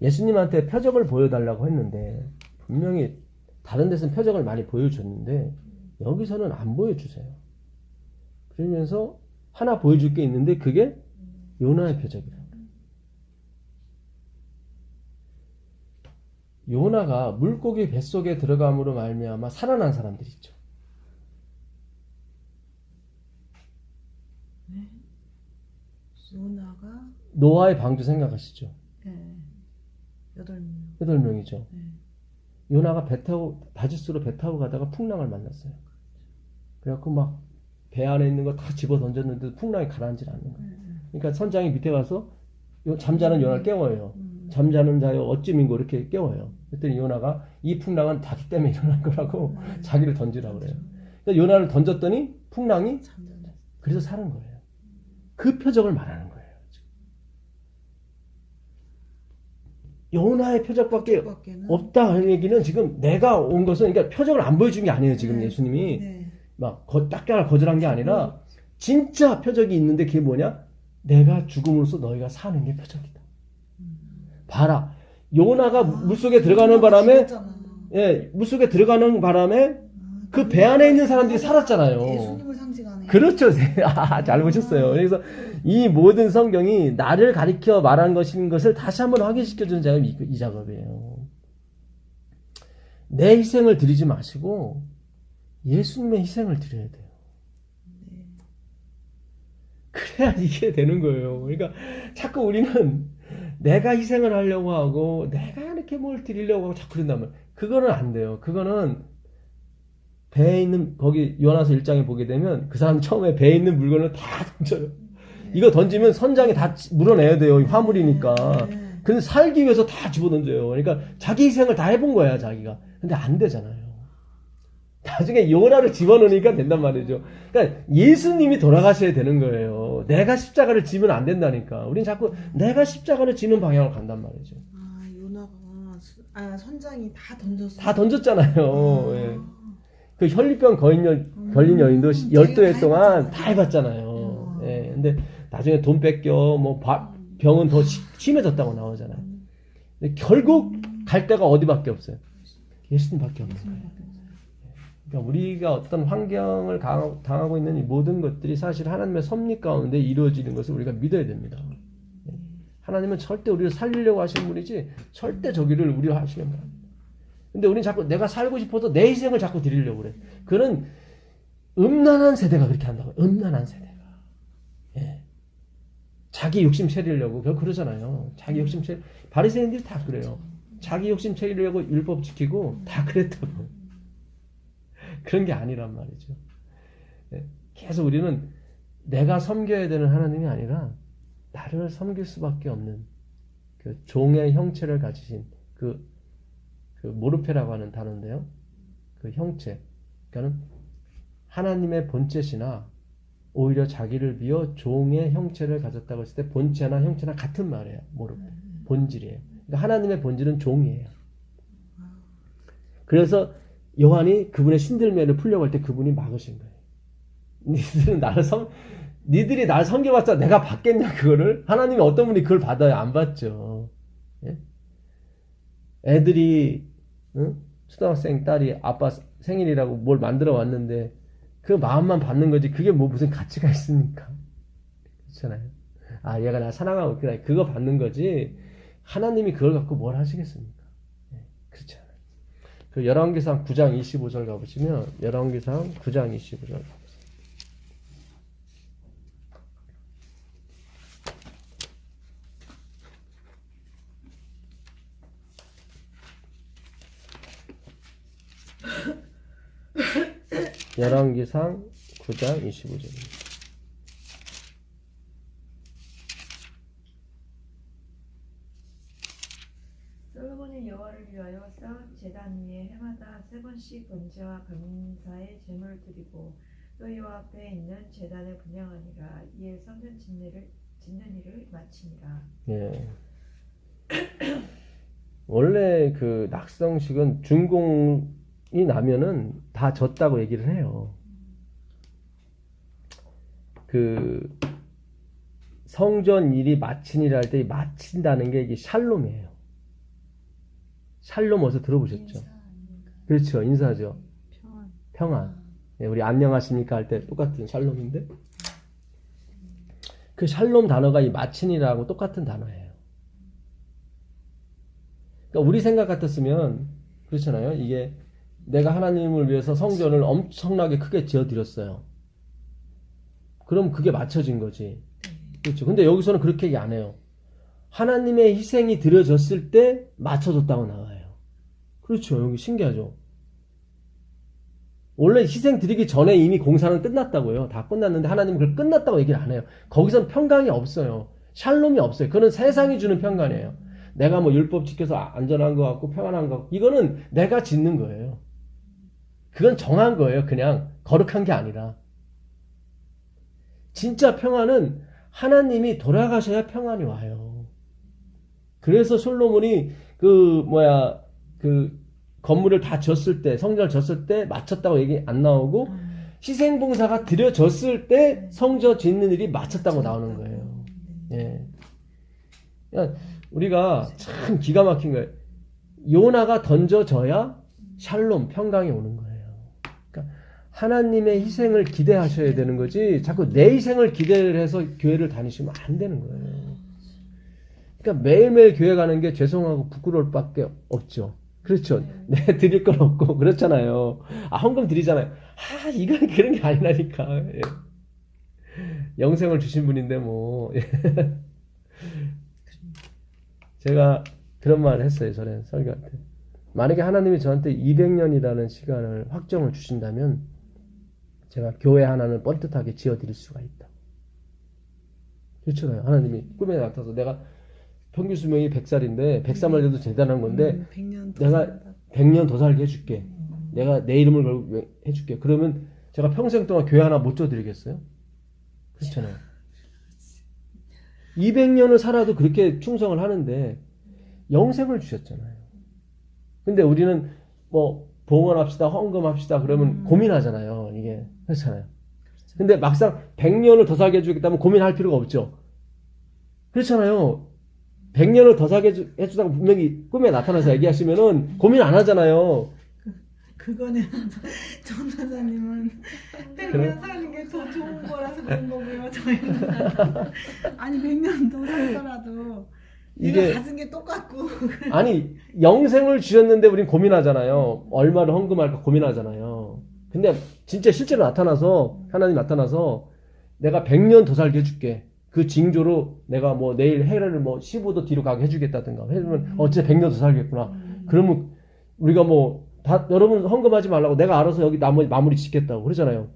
예수님한테 표적을 보여달라고 했는데 분명히 다른 데서는 표적을 많이 보여줬는데 여기서는 안 보여주세요. 그러면서 하나 보여줄 게 있는데 그게 요나의 표적이라고. 요나가 물고기 뱃속에 들어감으로 말미암아 살아난 사람들이 있죠. 네. 요나가 노아의 방주 생각하시죠? 네. 8명. 8명이죠. 네. 요나가 다지스로 배 타고 가다가 풍랑을 만났어요. 그래갖고 막 배 안에 있는 거 다 집어 던졌는데 풍랑이 가라앉지 않는 거예요. 그러니까 선장이 밑에 가서 잠자는 요나를 깨워요. 잠자는 자여 어찌민고 이렇게 깨워요. 그랬더니 요나가 이 풍랑은 자기 때문에 일어난 거라고 자기를 던지라고 그래요. 그러니까 요나를 던졌더니 풍랑이 그래서 사는 거예요. 그 표적을 말하는 거예요. 요나의 표적밖에 없다 하는 얘기는 지금 내가 온 것은 그러니까 표적을 안 보여준 게 아니에요. 지금 네. 예수님이 네. 막 딱딱하게 거절한 게 아니라 진짜 표적이 있는데 그게 뭐냐? 내가 죽음으로써 너희가 사는 게 표적이다. 봐라. 요나가 물속에 들어가는 바람에 예, 물속에 들어가는 바람에 그 배 안에 있는 사람들이 살았잖아요. 예수님을 상징하네. 그렇죠. 잘 보셨어요. 그래서 이 모든 성경이 나를 가리켜 말한 것인 것을 다시 한번 확인시켜주는 작업이 이 작업이에요. 내 희생을 드리지 마시고 예수님의 희생을 드려야 돼요. 그래야 이게 되는 거예요. 그러니까 자꾸 우리는 내가 희생을 하려고 하고 내가 이렇게 뭘 드리려고 하고 자꾸 그런다면 그거는 안 돼요. 그거는 배에 있는 거기 요나서 1장에 보게 되면 그 사람 처음에 배에 있는 물건을 다 던져요. 이거 던지면 선장이 다 물어내야 돼요. 화물이니까. 근데 살기 위해서 다 집어던져요. 그러니까 자기 희생을 다 해본 거야, 자기가. 근데 안 되잖아요. 나중에 요나를 집어넣으니까 된단 말이죠. 그러니까 예수님이 돌아가셔야 되는 거예요. 내가 십자가를 지면 안 된다니까. 우린 자꾸 내가 십자가를 지는 방향으로 간단 말이죠. 요나가 선장이 다 던졌어. 다 던졌잖아요. 아. 예. 그 혈리병 걸린 여인도 12해 동안 다 해봤잖아요. 예. 근데 나중에 돈 뺏겨, 병은 더 심해졌다고 나오잖아요. 근데 결국 갈 데가 어디밖에 없어요. 예수님밖에 없는 거예요. 그러니까 우리가 어떤 환경을 당하고 있는 이 모든 것들이 사실 하나님의 섭리 가운데 이루어지는 것을 우리가 믿어야 됩니다. 하나님은 절대 우리를 살리려고 하시는 분이지 절대 저기를 우리로 하시는 분 아닙니다. 근데 우리는 자꾸 내가 살고 싶어도 내 희생을 자꾸 드리려고 그래. 그는 음란한 세대가 그렇게 한다고. 음란한 세대가. 예. 자기 욕심 채리려고 그러잖아요. 자기 욕심 채리. 바리새인들이 다 그래요. 자기 욕심 채리려고 율법 지키고 다 그랬다고. 그런 게 아니란 말이죠. 예. 계속 우리는 내가 섬겨야 되는 하나님이 아니라 나를 섬길 수밖에 없는 그 종의 형체를 가지신 그 모르페라고 하는 단어인데요. 그 형체. 그러니까는 하나님의 본체시나 오히려 자기를 비워 종의 형체를 가졌다고 했을 때 본체나 형체나 같은 말이에요. 모르페. 본질이에요. 그러니까 하나님의 본질은 종이에요. 그래서 요한이 그분의 신들매를 풀려고 할 때 그분이 막으신 거예요. 니들이 나를 섬겨봤자 내가 받겠냐 그거를? 하나님이 어떤 분이 그걸 받아요? 안 받죠. 예? 애들이 초등학생 딸이 아빠 생일이라고 뭘 만들어 왔는데 그 마음만 받는 거지 그게 뭐 무슨 가치가 있습니까? 그렇잖아요. 아 얘가 나 사랑하고 있구나 그거 받는 거지 하나님이 그걸 갖고 뭘 하시겠습니까? 예, 그렇죠. 그 열왕기상 9장 25절 가보시면 열왕기상 9장 25절 가보세요. 열왕기상 9장 25절입니다. 솔로몬이 여호와를 위하여 쌓은 제단 위에 해마다 3번씩 번제와 감사의 제물을 드리고 또 여호와 앞에 있는 제단을 분향하니라. 이에 성전 짓는 일을 마치니라. 예. 원래 그 낙성식은 준공이 나면은 다 졌다고 얘기를 해요. 그 성전 일이 마치니라 할 때 마친다는 게 이게 샬롬이에요. 샬롬 어디서 들어보셨죠? 그렇죠. 인사죠. 평안. 예, 우리 안녕하십니까 할 때 똑같은 샬롬인데 그 샬롬 단어가 이 마친이라고 똑같은 단어예요. 그러니까 우리 생각 같았으면 그렇잖아요. 이게 내가 하나님을 위해서 성전을 엄청나게 크게 지어드렸어요. 그럼 그게 맞춰진 거지. 그렇죠. 근데 여기서는 그렇게 얘기 안 해요. 하나님의 희생이 드려졌을 때 맞춰졌다고 나와요. 그렇죠. 여기 신기하죠. 원래 희생 드리기 전에 이미 공사는 끝났다고요. 다 끝났는데 하나님은 그걸 끝났다고 얘기를 안 해요. 거기선 평강이 없어요. 샬롬이 없어요. 그거는 세상이 주는 평강이에요. 내가 뭐 율법 지켜서 안전한 것 같고 평안한 것 같고 이거는 내가 짓는 거예요. 그건 정한 거예요. 그냥 거룩한 게 아니라. 진짜 평안은 하나님이 돌아가셔야 평안이 와요. 그래서 솔로몬이 그 건물을 다 졌을 때, 성전을 졌을 때 마쳤다고 얘기 안 나오고 희생봉사가 드려졌을 때 성전 짓는 일이 마쳤다고 나오는 거예요. 예. 그러니까 우리가 참 기가 막힌 거예요. 요나가 던져져야 샬롬, 평강이 오는 거예요. 그러니까 하나님의 희생을 기대하셔야 되는 거지 자꾸 내 희생을 기대를 해서 교회를 다니시면 안 되는 거예요. 그러니까 매일매일 교회 가는 게 죄송하고 부끄러울 밖에 없죠. 그렇죠. 내 드릴 건 없고 그렇잖아요. 헌금 드리잖아요. 이건 그런 게 아니라니까. 예. 영생을 주신 분인데 뭐. 제가 그런 말을 했어요. 전에 설교할 때. 만약에 하나님이 저한테 200년이라는 시간을 확정을 주신다면 제가 교회 하나는 뻔듯하게 지어드릴 수가 있다. 그렇잖아요. 하나님이 꿈에 나타나서 내가 평균 수명이 100살인데 100살만 돼도 대단한 건데 100년 내가 100년 더 살게 해줄게. 내가 내 이름을 걸고 해줄게. 그러면 제가 평생 동안 교회 하나 못 줘드리겠어요? 그렇잖아요. 200년을 살아도 그렇게 충성을 하는데 영생을 주셨잖아요. 근데 우리는 뭐 봉헌합시다, 헌금합시다 그러면 고민하잖아요. 이게 그렇잖아요. 근데 막상 100년을 더 살게 해주겠다면 고민할 필요가 없죠. 그렇잖아요. 100년을 더 살게 해주다가 분명히 꿈에 나타나서 얘기하시면은 고민 안 하잖아요. 그거는 전도사님은 100년 사는 게 더 좋은 거라서 그런 거고요. 저희는 아니 100년 더 살더라도 이게 내가 가진 게 똑같고 아니 영생을 주셨는데 우린 고민하잖아요. 얼마를 헌금할까 고민하잖아요. 근데 진짜 실제로 나타나서 하나님 나타나서 내가 100년 더 살게 해줄게. 그 징조로 내가 뭐 내일 해를 뭐 15도 뒤로 가게 해주겠다든가 해주면 진짜 100년 더 살겠구나. 그러면 우리가 뭐 다 여러분 헌금하지 말라고 내가 알아서 여기 마무리 짓겠다고 그러잖아요.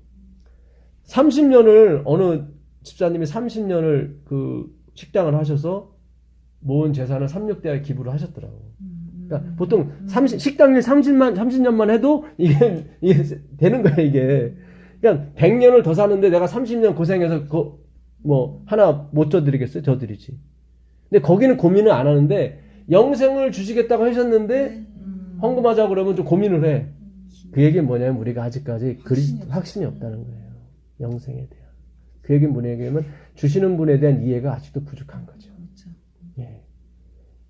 30년을 어느 집사님이 30년을 그 식당을 하셔서 모은 재산을 3,6대에 기부를 하셨더라고. 그러니까 보통 식당 일 30년만 해도 이게 되는 거야, 이게. 그러니까 100년을 더 사는데 내가 30년 고생해서 뭐 하나 못 줘드리겠어요? 줘드리지. 근데 거기는 고민을 안 하는데 영생을 주시겠다고 하셨는데 헌금하자 그러면 좀 고민을 해. 그 얘기는 뭐냐면 우리가 아직까지 확신이 없다는 거예요. 영생에 대한. 그 얘기는 뭐냐면 주시는 분에 대한 이해가 아직도 부족한 거죠. 예.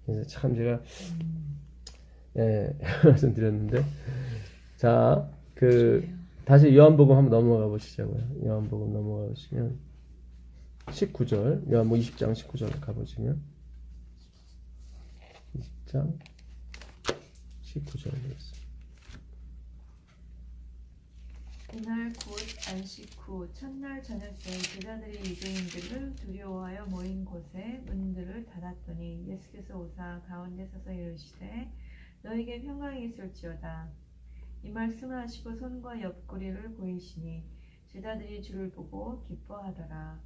그래서 참 제가 말씀드렸는데 자, 다시 요한복음 한번 넘어가 보시자고요. 요한복음 넘어가 보시면 19절, 요한복음 20장 19절 가보시면 20장 19절 되겠습니다. 그날 곧 안식 후 첫날 저녁 때 제자들이 유대인들을 두려워하여 모인 곳에 문들을 닫았더니 예수께서 오사 가운데 서서 이르시되 너에게 평강이 있을지어다. 이 말씀을 하시고 손과 옆구리를 보이시니 제자들이 주를 보고 기뻐하더라.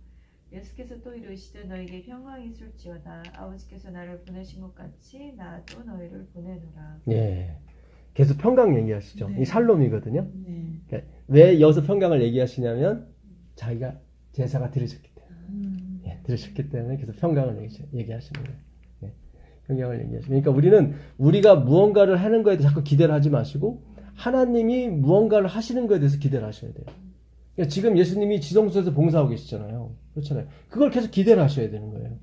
예수께서 또 이르시되 너에게 평강이 있을지어다. 아버지께서 나를 보내신 것 같이 나도 너희를 보내노라. 예. 계속 평강 얘기하시죠. 네. 이 샬롬이거든요. 네. 그러니까 왜 여기서 평강을 얘기하시냐면 자기가 제사가 들으셨기 때문에. 예, 들으셨기 때문에 계속 평강을 얘기하시는 거예요. 예, 평강을 얘기하시는. 그러니까 우리가 무언가를 하는 거에 대해서 자꾸 기대를 하지 마시고 하나님이 무언가를 하시는 거에 대해서 기대를 하셔야 돼요. 그러니까 지금 예수님이 지성소에서 봉사하고 계시잖아요. 그렇잖아요. 그걸 계속 기대를 하셔야 되는 거예요.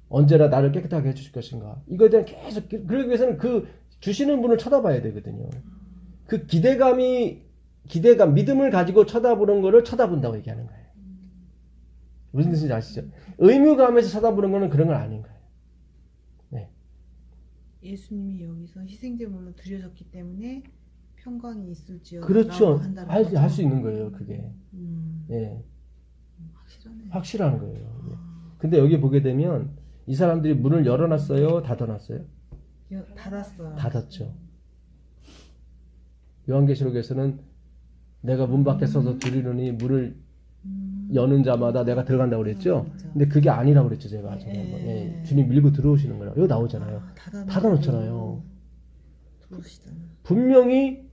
언제나 나를 깨끗하게 해주실 것인가. 이거에 대한 계속, 그러기 위해서는 그 주시는 분을 쳐다봐야 되거든요. 그 기대감, 믿음을 가지고 쳐다보는 거를 쳐다본다고 얘기하는 거예요. 무슨 뜻인지 아시죠? 의무감에서 쳐다보는 거는 그런 건 아닌 거예요. 네. 예수님이 여기서 희생제물로 드려졌기 때문에 평강이 있을지어다. 그렇죠. 할 수 있는 거예요, 그게. 예. 확실하네. 확실한 거예요. 예. 근데 여기 보게 되면 이 사람들이 문을 열어놨어요? 닫아놨어요? 닫았어요. 닫았죠. 요한계시록에서는 내가 문 밖에 서서 두드리노니 문을 여는 자마다 내가 들어간다고 그랬죠. 그렇죠. 근데 그게 아니라고 그랬죠, 제가 전에 한번. 예. 주님 밀고 들어오시는 거라고. 여기 나오잖아요. 닫아놓잖아요. 들어오시잖아. 분명히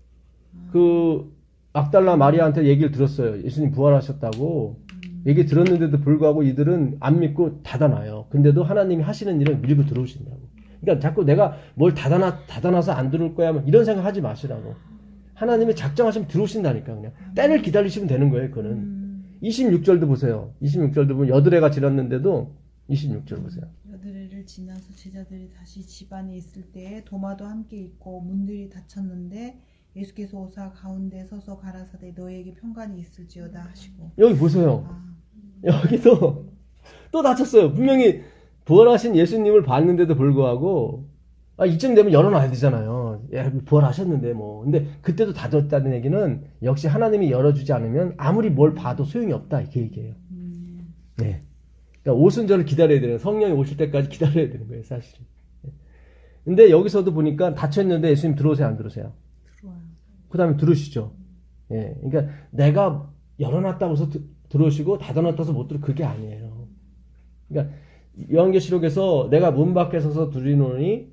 그 막달라 마리아한테 얘기를 들었어요. 예수님 부활하셨다고. 얘기 들었는데도 불구하고 이들은 안 믿고 닫아놔요. 근데도 하나님이 하시는 일은 밀고 들어오신다고. 그러니까 자꾸 내가 뭘 닫아놔서 안 들어올 거야. 뭐 이런 생각 하지 마시라고. 하나님이 작정하시면 들어오신다니까. 그냥 때를 기다리시면 되는 거예요. 그거는. 26절도 보세요. 26절도 보면 여드레가 지났는데도 26절 보세요. 여드레를 지나서 제자들이 다시 집 안에 있을 때에 도마도 함께 있고 문들이 닫혔는데 예수께서 오사 가운데 서서 가라사대 너에게 평강이 있을지어다 하시고. 여기 보세요. 여기도 또 닫혔어요. 분명히 부활하신 예수님을 봤는데도 불구하고 이쯤 되면 열어놔야 되잖아요. 예, 부활하셨는데 뭐. 근데 그때도 닫았다는 얘기는 역시 하나님이 열어주지 않으면 아무리 뭘 봐도 소용이 없다 이렇게 얘기해요. 네. 그러니까 오순절을 기다려야 돼요. 성령이 오실 때까지 기다려야 되는 거예요, 사실은. 근데 여기서도 보니까 닫혔는데 예수님 들어오세요, 안 들어오세요? 들어와요. 그 다음에 들으시죠. 예. 그러니까 내가 열어놨다고 해서 들어오시고 닫아놨다고 해서 못 들어 그게 아니에요. 그러니까 요한계시록에서 내가 문 밖에 서서 두드리노니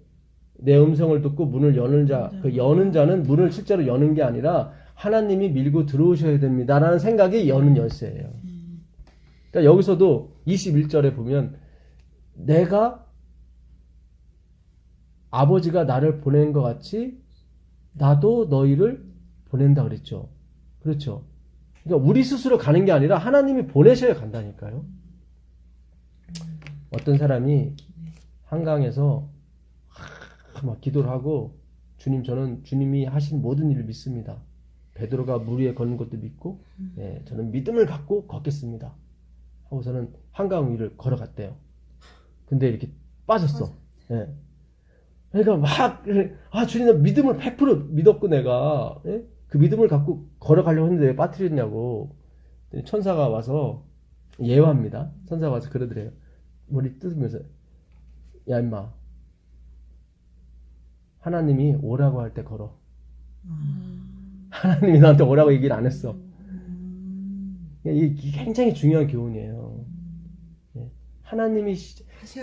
내 음성을 듣고 문을 여는 자, 그 여는 자는 문을 실제로 여는 게 아니라 하나님이 밀고 들어오셔야 됩니다라는 생각이 여는 열쇠예요. 그러니까 여기서도 21절에 보면 내가 아버지가 나를 보낸 것 같이 나도 너희를 보낸다 그랬죠. 그렇죠. 그러니까 우리 스스로 가는 게 아니라 하나님이 보내셔야 간다니까요. 어떤 사람이 한강에서 막 기도를 하고 주님 저는 주님이 하신 모든 일을 믿습니다. 베드로가 물 위에 걷는 것도 믿고 저는 믿음을 갖고 걷겠습니다. 하고서는 한강 위를 걸어갔대요. 근데 이렇게 빠졌어. 예. 그러니까 막 주님 나 믿음을 100% 믿었고 내가 그 믿음을 갖고 걸어가려고 했는데 왜 빠뜨렸냐고. 천사가 와서 예화입니다. 천사가 와서 그러더래요. 머리 뜯으면서 야 임마 하나님이 오라고 할 때 걸어. 하나님이 나한테 오라고 얘기를 안 했어. 이게 굉장히 중요한 교훈이에요. 하나님이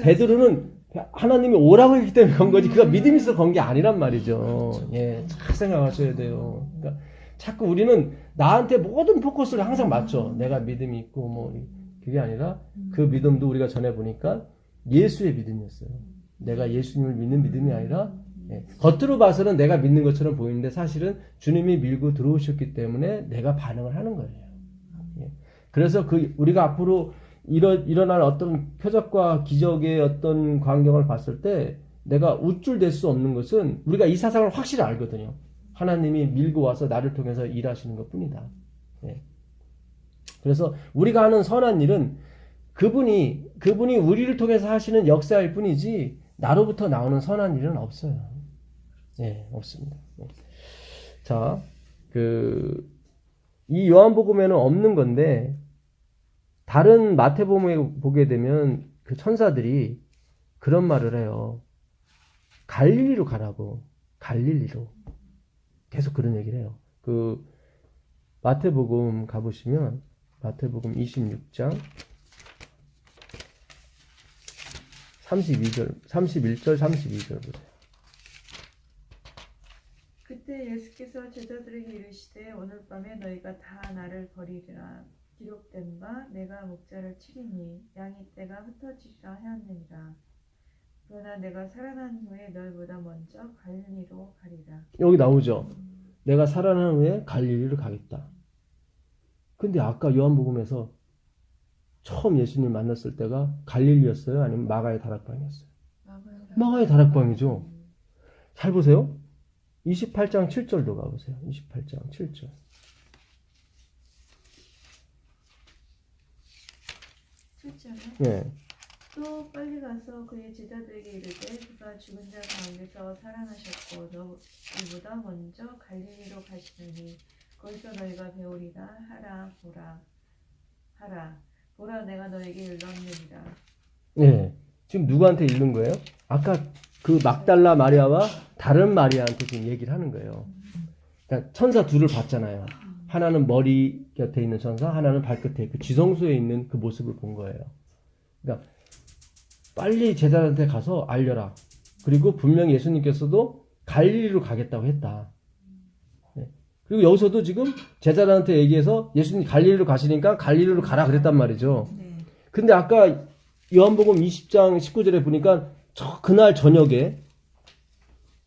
베드로는 하나님이 오라고 했기 때문에 건 거지 그가 믿음이 있어서 건 게 아니란 말이죠. 잘 생각하셔야 돼요. 그러니까 자꾸 우리는 나한테 모든 포커스를 항상 맞춰. 내가 믿음이 있고 뭐 그게 아니라 그 믿음도 우리가 전해 보니까 예수의 믿음이었어요. 내가 예수님을 믿는 믿음이 아니라 겉으로 봐서는 내가 믿는 것처럼 보이는데 사실은 주님이 밀고 들어오셨기 때문에 내가 반응을 하는 거예요. 그래서 우리가 앞으로 일어날 어떤 표적과 기적의 어떤 광경을 봤을 때 내가 우쭐댈 수 없는 것은 우리가 이 사상을 확실히 알거든요. 하나님이 밀고 와서 나를 통해서 일하시는 것 뿐이다. 그래서 우리가 하는 선한 일은 그분이 우리를 통해서 하시는 역사일 뿐이지 나로부터 나오는 선한 일은 없어요. 없습니다. 자, 이 요한복음에는 없는 건데 다른 마태복음에 보게 되면 그 천사들이 그런 말을 해요. 갈릴리로 가라고. 갈릴리로. 계속 그런 얘기를 해요. 마태복음 가보시면 마태복음 26장 31절 32절 보세요. 그때 예수께서 제자들에게 이르시되 오늘 밤에 너희가 다 나를 버리리라. 기록된 바 내가 목자를 치리니 양이 떼가 흩어지리라 하였느니라. 그러나 내가 살아난 후에 너희보다 먼저 갈릴리로 가리라. 여기 나오죠. 내가 살아난 후에 갈릴리로 가겠다. 근데 아까 요한복음에서 처음 예수님 만났을 때가 갈릴리였어요? 아니면 마가의 다락방이었어요? 마가의 다락방이죠. 잘 보세요. 28장 7절도 가보세요. 28장 7절. 7절에 또 빨리 가서 그의 제자들에게 이르되 그가 죽은 자 가운데서 살아나셨고 너희보다 먼저 갈릴리로 가시느니 거기서 너희가 배우리라 보라 내가 너에게 일렀느니라. 지금 누구한테 읽는 거예요? 아까 그 막달라 마리아와 다른 마리아한테 지금 얘기를 하는 거예요. 그러니까 천사 둘을 봤잖아요. 하나는 머리 곁에 있는 천사, 하나는 발끝에 그 지성소에 있는 그 모습을 본 거예요. 그러니까 빨리 제자들한테 가서 알려라. 그리고 분명히 예수님께서도 갈릴리로 가겠다고 했다. 그리고 여기서도 지금 제자들한테 얘기해서 예수님 갈릴리로 가시니까 갈릴리로 가라 그랬단 말이죠. 근데 아까 요한복음 20장 19절에 보니까 그날 저녁에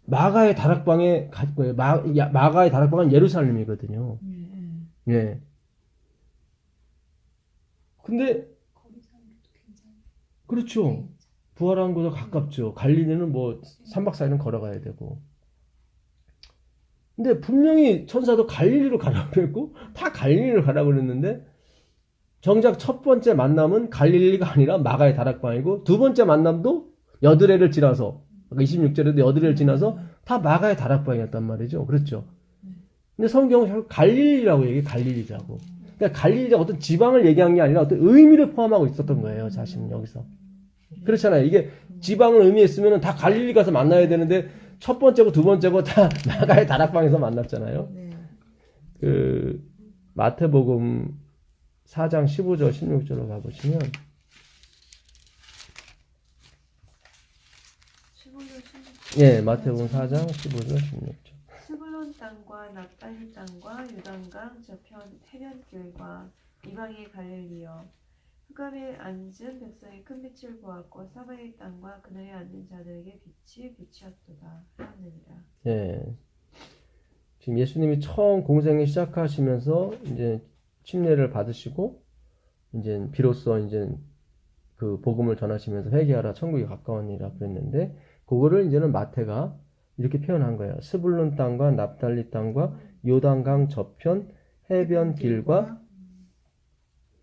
마가의 다락방에 갈 거예요. 마가의 다락방은 예루살렘이거든요. 근데 그렇죠. 부활한 곳에 가깝죠. 갈릴리는 뭐 3박 4일은 걸어가야 되고. 근데 분명히 천사도 갈릴리로 가라고 그랬고 다 갈릴리로 가라고 그랬는데 정작 첫 번째 만남은 갈릴리가 아니라 마가의 다락방이고 두 번째 만남도 여드레를 지나서 26절에도 여드레를 지나서 다 마가의 다락방이었단 말이죠. 그렇죠. 근데 성경은 갈릴리라고 얘기해. 갈릴리라고. 그러니까 갈릴리가 어떤 지방을 얘기한 게 아니라 어떤 의미를 포함하고 있었던 거예요. 자신은 여기서. 그렇잖아요. 이게 지방을 의미했으면 다 갈릴리 가서 만나야 되는데 첫 번째고 두 번째고 다 마가의 다락방에서 만났잖아요. 마태복음 4장 15절 16절로 가보시면 예, 마태복음 4장 15절 16절. 스불론 땅과 납달리 땅과 요단강 저편 해변길과 이방의 갈릴리여 흑암에 앉은 백성이 큰 빛을 보았고 사마리 땅과 그늘에 앉은 자들에게 빛이 비치었도다 하느니라. 예. 지금 예수님이 처음 공생을 시작하시면서 이제 침례를 받으시고 이제 비로소 이제 그 복음을 전하시면서 회개하라 천국이 가까우니라 그랬는데 그거를 이제는 마태가 이렇게 표현한 거예요. 스불론 땅과 납달리 땅과 요단강 저편 해변 길과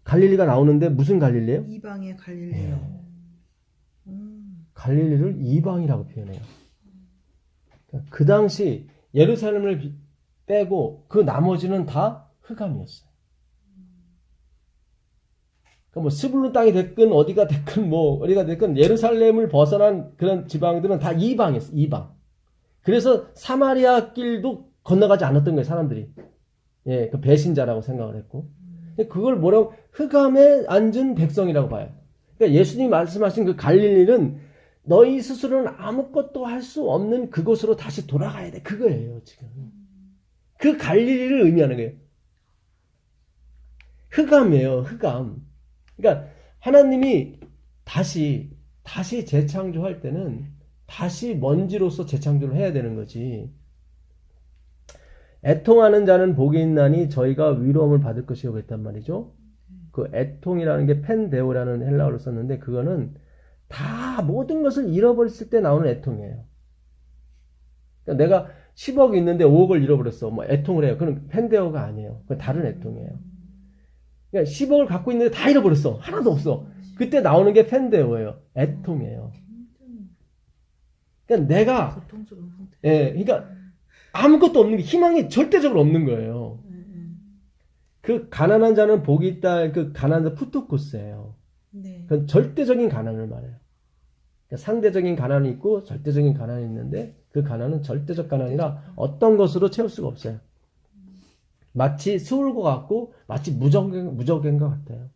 갈릴리가 나오는데 무슨 갈릴리예요? 이방의 갈릴리요. 갈릴리를 이방이라고 표현해요. 그러니까 그 당시 예루살렘을 빼고 그 나머지는 다 흑암이었어요. 그러니까 뭐 스불론 땅이 됐건 어디가 됐건 뭐 어디가 됐건 예루살렘을 벗어난 그런 지방들은 다 이방이었어요. 이방. 그래서 사마리아 길도 건너가지 않았던 거예요. 사람들이. 예, 그 배신자라고 생각을 했고. 그걸 뭐라고 흑암에 앉은 백성이라고 봐요. 그러니까 예수님이 말씀하신 그 갈릴리는 너희 스스로는 아무것도 할 수 없는 그곳으로 다시 돌아가야 돼. 그거예요, 지금. 그 갈릴리를 의미하는 거예요. 흑암이에요, 흑암. 그러니까 하나님이 다시 재창조할 때는 다시 먼지로서 재창조를 해야 되는 거지. 애통하는 자는 복이 있나니 저희가 위로함을 받을 것이요 그랬단 말이죠. 그 애통이라는 게 펜데오라는 헬라어를 썼는데 그거는 다 모든 것을 잃어버렸을 때 나오는 애통이에요. 그러니까 내가 10억이 있는데 5억을 잃어버렸어. 뭐 애통을 해요. 그건 펜데오가 아니에요. 그건 다른 애통이에요. 그러니까 10억을 갖고 있는데 다 잃어버렸어. 하나도 없어. 그때 나오는 게 펜데오예요. 애통이에요. 그러니까 내가 고통스러운 상태. 예, 그러니까 아무것도 없는 게 희망이 절대적으로 없는 거예요. 그 가난한 자는 복이 있다. 그 가난한 자 푸토코스예요. 네. 그건 절대적인 가난을 말해요. 그러니까 상대적인 가난이 있고 절대적인 가난이 있는데 그 가난은 절대적 가난이라 어떤 것으로 채울 수가 없어요. 마치 스울과 같고 마치 무적행과 같아요.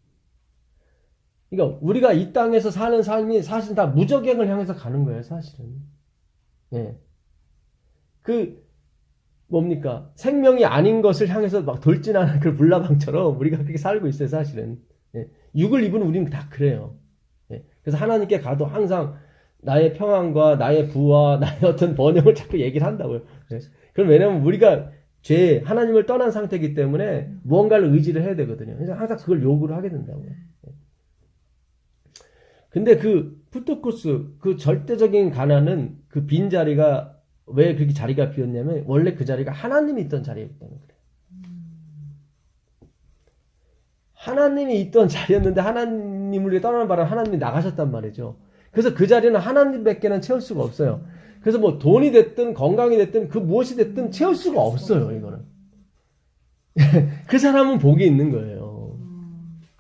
그러니까 우리가 이 땅에서 사는 삶이 사실 다 무적행을 향해서 가는 거예요. 사실은. 예. 그 뭡니까? 생명이 아닌 것을 향해서 막 돌진하는 그 불나방처럼 우리가 그렇게 살고 있어요, 사실은. 예. 육을 입은 우리는 다 그래요. 예. 그래서 하나님께 가도 항상 나의 평안과 나의 부와 나의 어떤 번영을 자꾸 얘기를 한다고요. 예. 그럼 왜냐면 우리가 하나님을 떠난 상태이기 때문에 무언가를 의지를 해야 되거든요. 그래서 항상 그걸 요구를 하게 된다고요. 예. 근데 그 푸토코스, 그 절대적인 가난은 그 빈자리가 왜 그렇게 자리가 비었냐면 원래 그 자리가 하나님이 있던 자리였기 때문에 그래요. 하나님이 있던 자리였는데 하나님을 위해 떠나는 바람에 하나님이 나가셨단 말이죠. 그래서 그 자리는 하나님밖에는 채울 수가 없어요. 그래서 뭐 돈이 됐든 건강이 됐든 그 무엇이 됐든 채울 수가 없어요. 이거는. 그 사람은 복이 있는 거예요.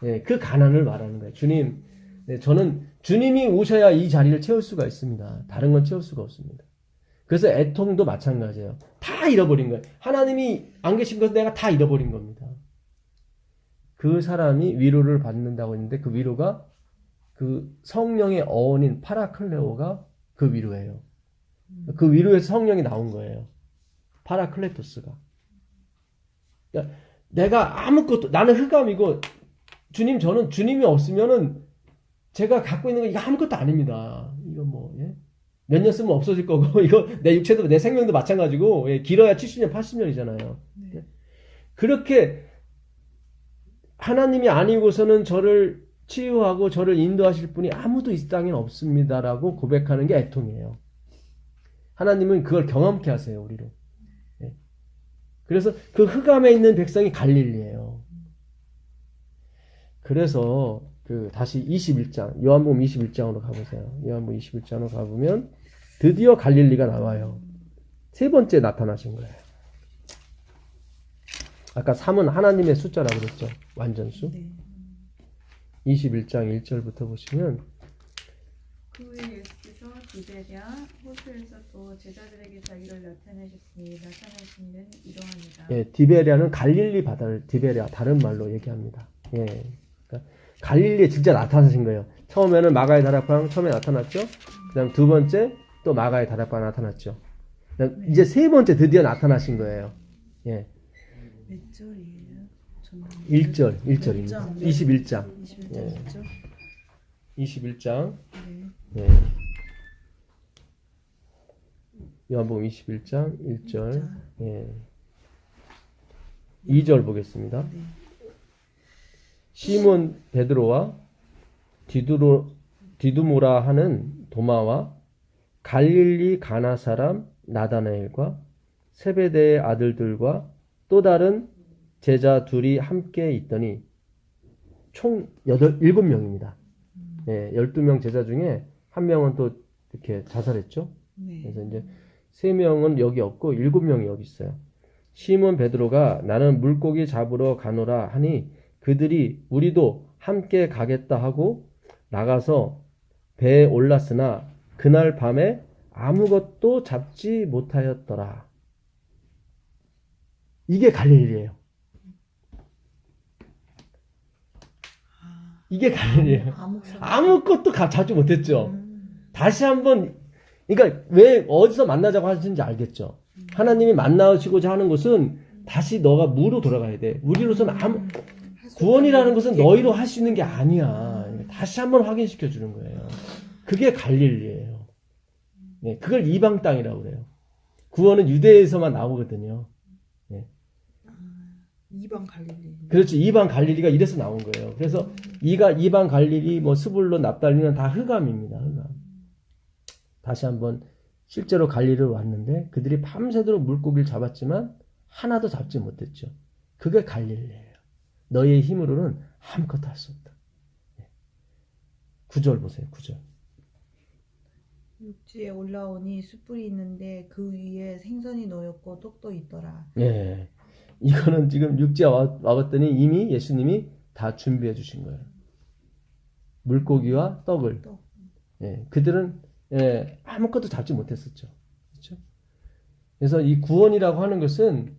예, 그 가난을 말하는 거예요. 주님, 네, 저는 주님이 오셔야 이 자리를 채울 수가 있습니다. 다른 건 채울 수가 없습니다. 그래서 애통도 마찬가지예요. 다 잃어버린 거예요. 하나님이 안 계신 것을 내가 다 잃어버린 겁니다. 그 사람이 위로를 받는다고 했는데 그 위로가 그 성령의 어원인 파라클레오가 그 위로예요. 그 위로에서 성령이 나온 거예요. 파라클레토스가. 그러니까 내가 아무것도 나는 흑암이고 주님 저는 주님이 없으면은 제가 갖고 있는 거 이거 아무것도 아닙니다. 이거 뭐 예? 몇 년 쓰면 없어질 거고 이거 내 육체도 내 생명도 마찬가지고 예, 길어야 70년 80년이잖아요. 네. 그렇게 하나님이 아니고서는 저를 치유하고 저를 인도하실 분이 아무도 이 땅에 없습니다라고 고백하는 게 애통이에요. 하나님은 그걸 경험케 하세요. 우리로. 예. 그래서 그 흑암에 있는 백성이 갈릴리예요. 그래서 그 다시 21장 요한복음 21장으로 가보세요. 요한복음 21장으로 가보면 드디어 갈릴리가 나와요. 세 번째 나타나신 거예요. 아까 3은 하나님의 숫자라고 그랬죠. 완전수. 네. 21장 1절부터 보시면 그 후에 예수께서 디베랴 호수에서 또 제자들에게 자기를 나타내셨으니 나타나신 일은 이러합니다. 예, 디베랴는 갈릴리 바다를 디베랴 다른 말로 얘기합니다. 예, 그러니까 갈릴리에 진짜 나타나신 거예요. 처음에는 마가의 다락방 처음에 나타났죠. 그다음 두 번째 또 마가의 다락방에 나타났죠. 이제 세 번째 드디어 나타나신 거예요. 예. 몇 절이에요? 1절입니다. 21장. 21절 예. 몇 절? 21장. 네. 예. 요한복음 21장 1절. 예. 2절 보겠습니다. 네. 시몬 베드로와 디두모라 하는 도마와 갈릴리 가나 사람 나다나엘과 세베대의 아들들과 또 다른 제자 둘이 함께 있더니 총 7명입니다. 예, 12명 제자 중에 한 명은 또 이렇게 자살했죠. 네. 그래서 이제 3명은 여기 없고 7명이 여기 있어요. 시몬 베드로가 나는 물고기 잡으러 가노라 하니 그들이 우리도 함께 가겠다 하고 나가서 배에 올랐으나 그날 밤에 아무것도 잡지 못하였더라. 이게 갈릴리예요. 이게 갈릴리예요. 아무것도 잡지 못했죠. 다시 한번 그러니까 왜 어디서 만나자고 하시는지 알겠죠. 하나님이 만나시고자 하는 것은 다시 너가 무로 돌아가야 돼. 우리로서는 구원이라는 것은 너희로 할 수 있는 게 아니야. 다시 한번 확인시켜 주는 거예요. 그게 갈릴리예요. 네, 그걸 이방 땅이라고 그래요. 구원은 유대에서만 나오거든요. 네. 이방 갈릴리. 그렇죠. 이방 갈릴리가 이래서 나온 거예요. 그래서 이방 갈릴리, 뭐 스불론, 납달리는 다 흑암입니다. 흑암. 다시 한번 실제로 갈릴리를 왔는데 그들이 밤새도록 물고기를 잡았지만 하나도 잡지 못했죠. 그게 갈릴리예요. 너희의 힘으로는 아무것도 할 수 없다. 9절 보세요. 9절. 육지에 올라오니 숯불이 있는데 그 위에 생선이 놓였고 떡도 있더라. 예. 이거는 지금 육지에 와봤더니 이미 예수님이 다 준비해 주신 거예요. 물고기와 떡을. 떡. 예. 그들은 아무것도 잡지 못했었죠. 그렇죠? 그래서 이 구원이라고 하는 것은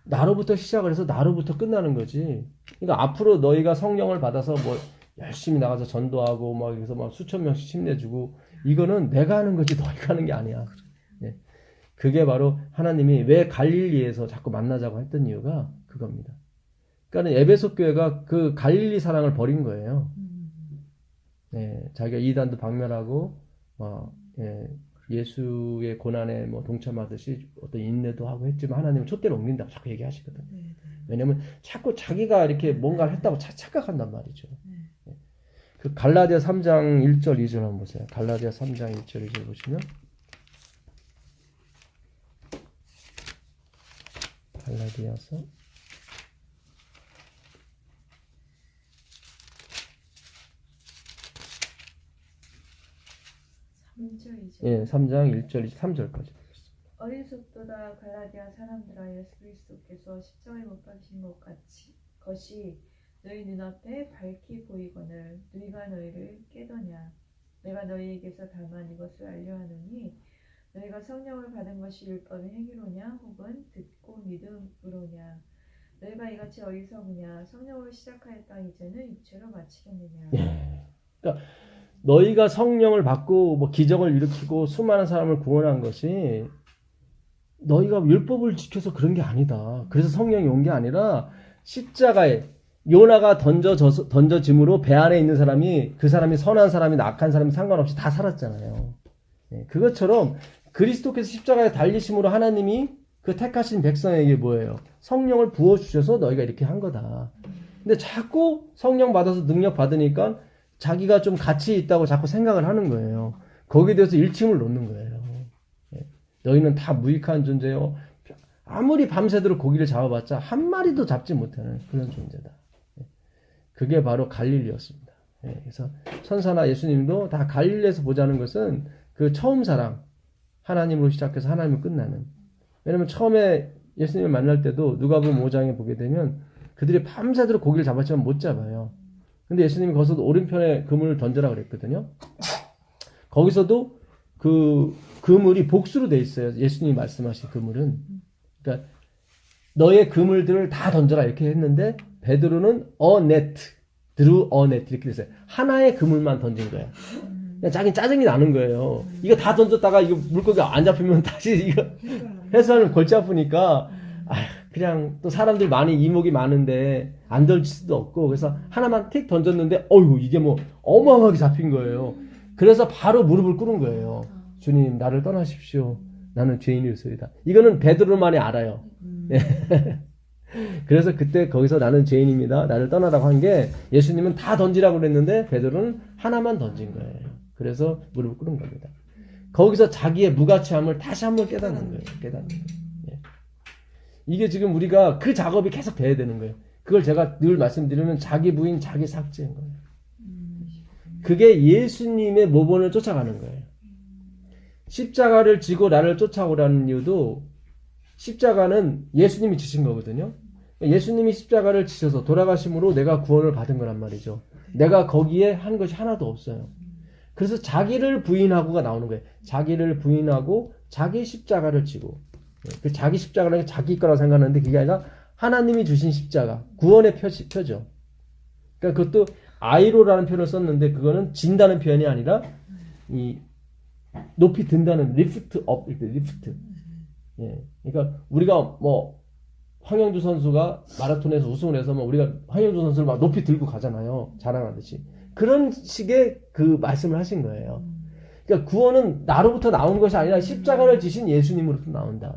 나로부터 시작을 해서 나로부터 끝나는 거지. 그러니까 앞으로 너희가 성령을 받아서 뭐 열심히 나가서 전도하고 막 여기서 막 수천 명씩 힘내주고 이거는 내가 하는 거지 너희가 하는 게 아니야. 예. 그게 바로 하나님이 왜 갈릴리에서 자꾸 만나자고 했던 이유가 그겁니다. 그러니까 에베소 교회가 그 갈릴리 사랑을 버린 거예요. 자기가 이단도 박멸하고 예수의 고난에 뭐 동참하듯이 어떤 인내도 하고 했지만 하나님은 촛대를 옮긴다고 자꾸 얘기하시거든요. 왜냐면 자꾸 자기가 이렇게 뭔가를 했다고 착각한단 말이죠. 그 갈라디아 3장 1절 2절 한번 보세요. 갈라디아 3장 1절 2절 보시면 갈라디아서 3장 1절 3절까지 어리석도다 갈라디아 사람들아 예수 그리스도께서 십자가에 못 박히신 것이 너희 눈앞에 밝히 보이거늘 너희가 너희를 깨더냐. 내가 너희에게서 다만 이것을 알려하노니 너희가 성령을 받은 것이 율법의 행위로냐 혹은 듣고 믿음으로냐. 너희가 이같이 어리석으냐. 성령으로 시작하였다 이제는 육체로 마치겠느냐. 그러니까 너희가 성령을 받고 뭐 기적을 일으키고 수많은 사람을 구원한 것이 너희가 율법을 지켜서 그런 게 아니다. 그래서 성령이 온 게 아니라 십자가에 요나가 던져짐으로 배 안에 있는 사람이 그 사람이 선한 사람이나 악한 사람이 상관없이 다 살았잖아요. 그것처럼 그리스도께서 십자가에 달리심으로 하나님이 그 택하신 백성에게 뭐예요? 성령을 부어주셔서 너희가 이렇게 한 거다. 근데 자꾸 성령 받아서 능력 받으니까 자기가 좀 가치 있다고 자꾸 생각을 하는 거예요. 거기에 대해서 일침을 놓는 거예요. 너희는 다 무익한 존재요. 아무리 밤새도록 고기를 잡아봤자 한 마리도 잡지 못하는 그런 존재다. 그게 바로 갈릴리였습니다. 그래서 천사나 예수님도 다 갈릴리에서 보자는 것은 그 처음 사랑, 하나님으로 시작해서 하나님으로 끝나는. 왜냐면 처음에 예수님을 만날 때도 누가복음 5장에 보게 되면 그들이 밤새도록 고기를 잡았지만 못 잡아요. 근데 예수님이 거기서 오른편에 그물을 던져라 그랬거든요. 거기서도 그 그물이 복수로 돼 있어요. 예수님이 말씀하신 그물은. 그러니까 너의 그물들을 다 던져라 이렇게 했는데 베드로는 a net, drew a net 이렇게 됐어요. 하나의 그물만 던진 거예요. 그냥 자기 짜증이 나는 거예요. 이거 다 던졌다가 이거 물고기가 안 잡히면 다시 이거 해수하면 골치 아프니까 그냥 또 사람들 많이 이목이 많은데 안 던질 수도 없고 그래서 하나만 틱 던졌는데 어이구 이게 뭐 어마어마하게 잡힌 거예요. 그래서 바로 무릎을 꿇은 거예요. 주님 나를 떠나십시오. 나는 죄인이었소이다. 이거는 베드로만이 알아요. 그래서 그때 거기서 나는 죄인입니다. 나를 떠나라고 한 게 예수님은 다 던지라고 그랬는데 베드로는 하나만 던진 거예요. 그래서 무릎을 꿇은 겁니다. 거기서 자기의 무가치함을 다시 한번 깨닫는 거예요. 깨닫는 거예요. 예. 이게 지금 우리가 그 작업이 계속 돼야 되는 거예요. 그걸 제가 늘 말씀드리면 자기 부인 자기 삭제인 거예요. 그게 예수님의 모본을 쫓아가는 거예요. 십자가를 지고 나를 쫓아오라는 이유도 십자가는 예수님이 지신 거거든요. 예수님이 십자가를 지셔서 돌아가심으로 내가 구원을 받은 거란 말이죠. 내가 거기에 한 것이 하나도 없어요. 그래서 자기를 부인하고가 나오는 거예요. 자기를 부인하고 자기 십자가를 지고 그 자기 십자가라는 게 자기 거라고 생각하는데 그게 아니라 하나님이 주신 십자가 구원의 표죠. 그러니까 그것도 아이로라는 표현을 썼는데 그거는 진다는 표현이 아니라 이 높이 든다는 리프트 업 이렇게 리프트. 예. 그러니까 우리가 뭐 황영주 선수가 마라톤에서 우승을 해서 뭐 우리가 황영주 선수를 막 높이 들고 가잖아요. 자랑하듯이. 그런 식의 그 말씀을 하신 거예요. 그러니까 구원은 나로부터 나온 것이 아니라 십자가를 지신 예수님으로부터 나온다.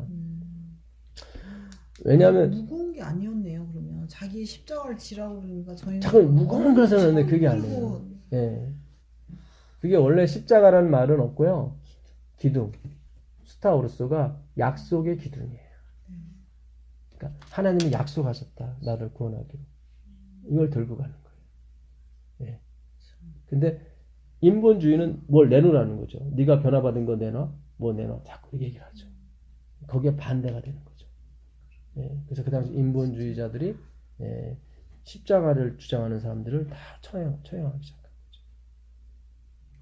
왜냐하면 무거운 게 아니었네요. 그러면 자기 십자가를 지라고 그러니까 저희는 잠깐 무거운 걸 생각하는데 그게 아니에요. 예. 그게 원래 십자가라는 말은 없고요. 기둥. 스타우루스가 약속의 기둥이에요. 그러니까 하나님이 약속하셨다. 나를 구원하기로. 이걸 들고 가는 거예요. 예. 근데 인본주의는 뭘 내놓으라는 거죠. 네가 변화받은 거 내놔. 뭐 내놔. 자꾸 얘기를 하죠. 거기에 반대가 되는 거죠. 예. 그래서 그 당시 인본주의자들이 십자가를 주장하는 사람들을 다 처형하기 시작한 거죠.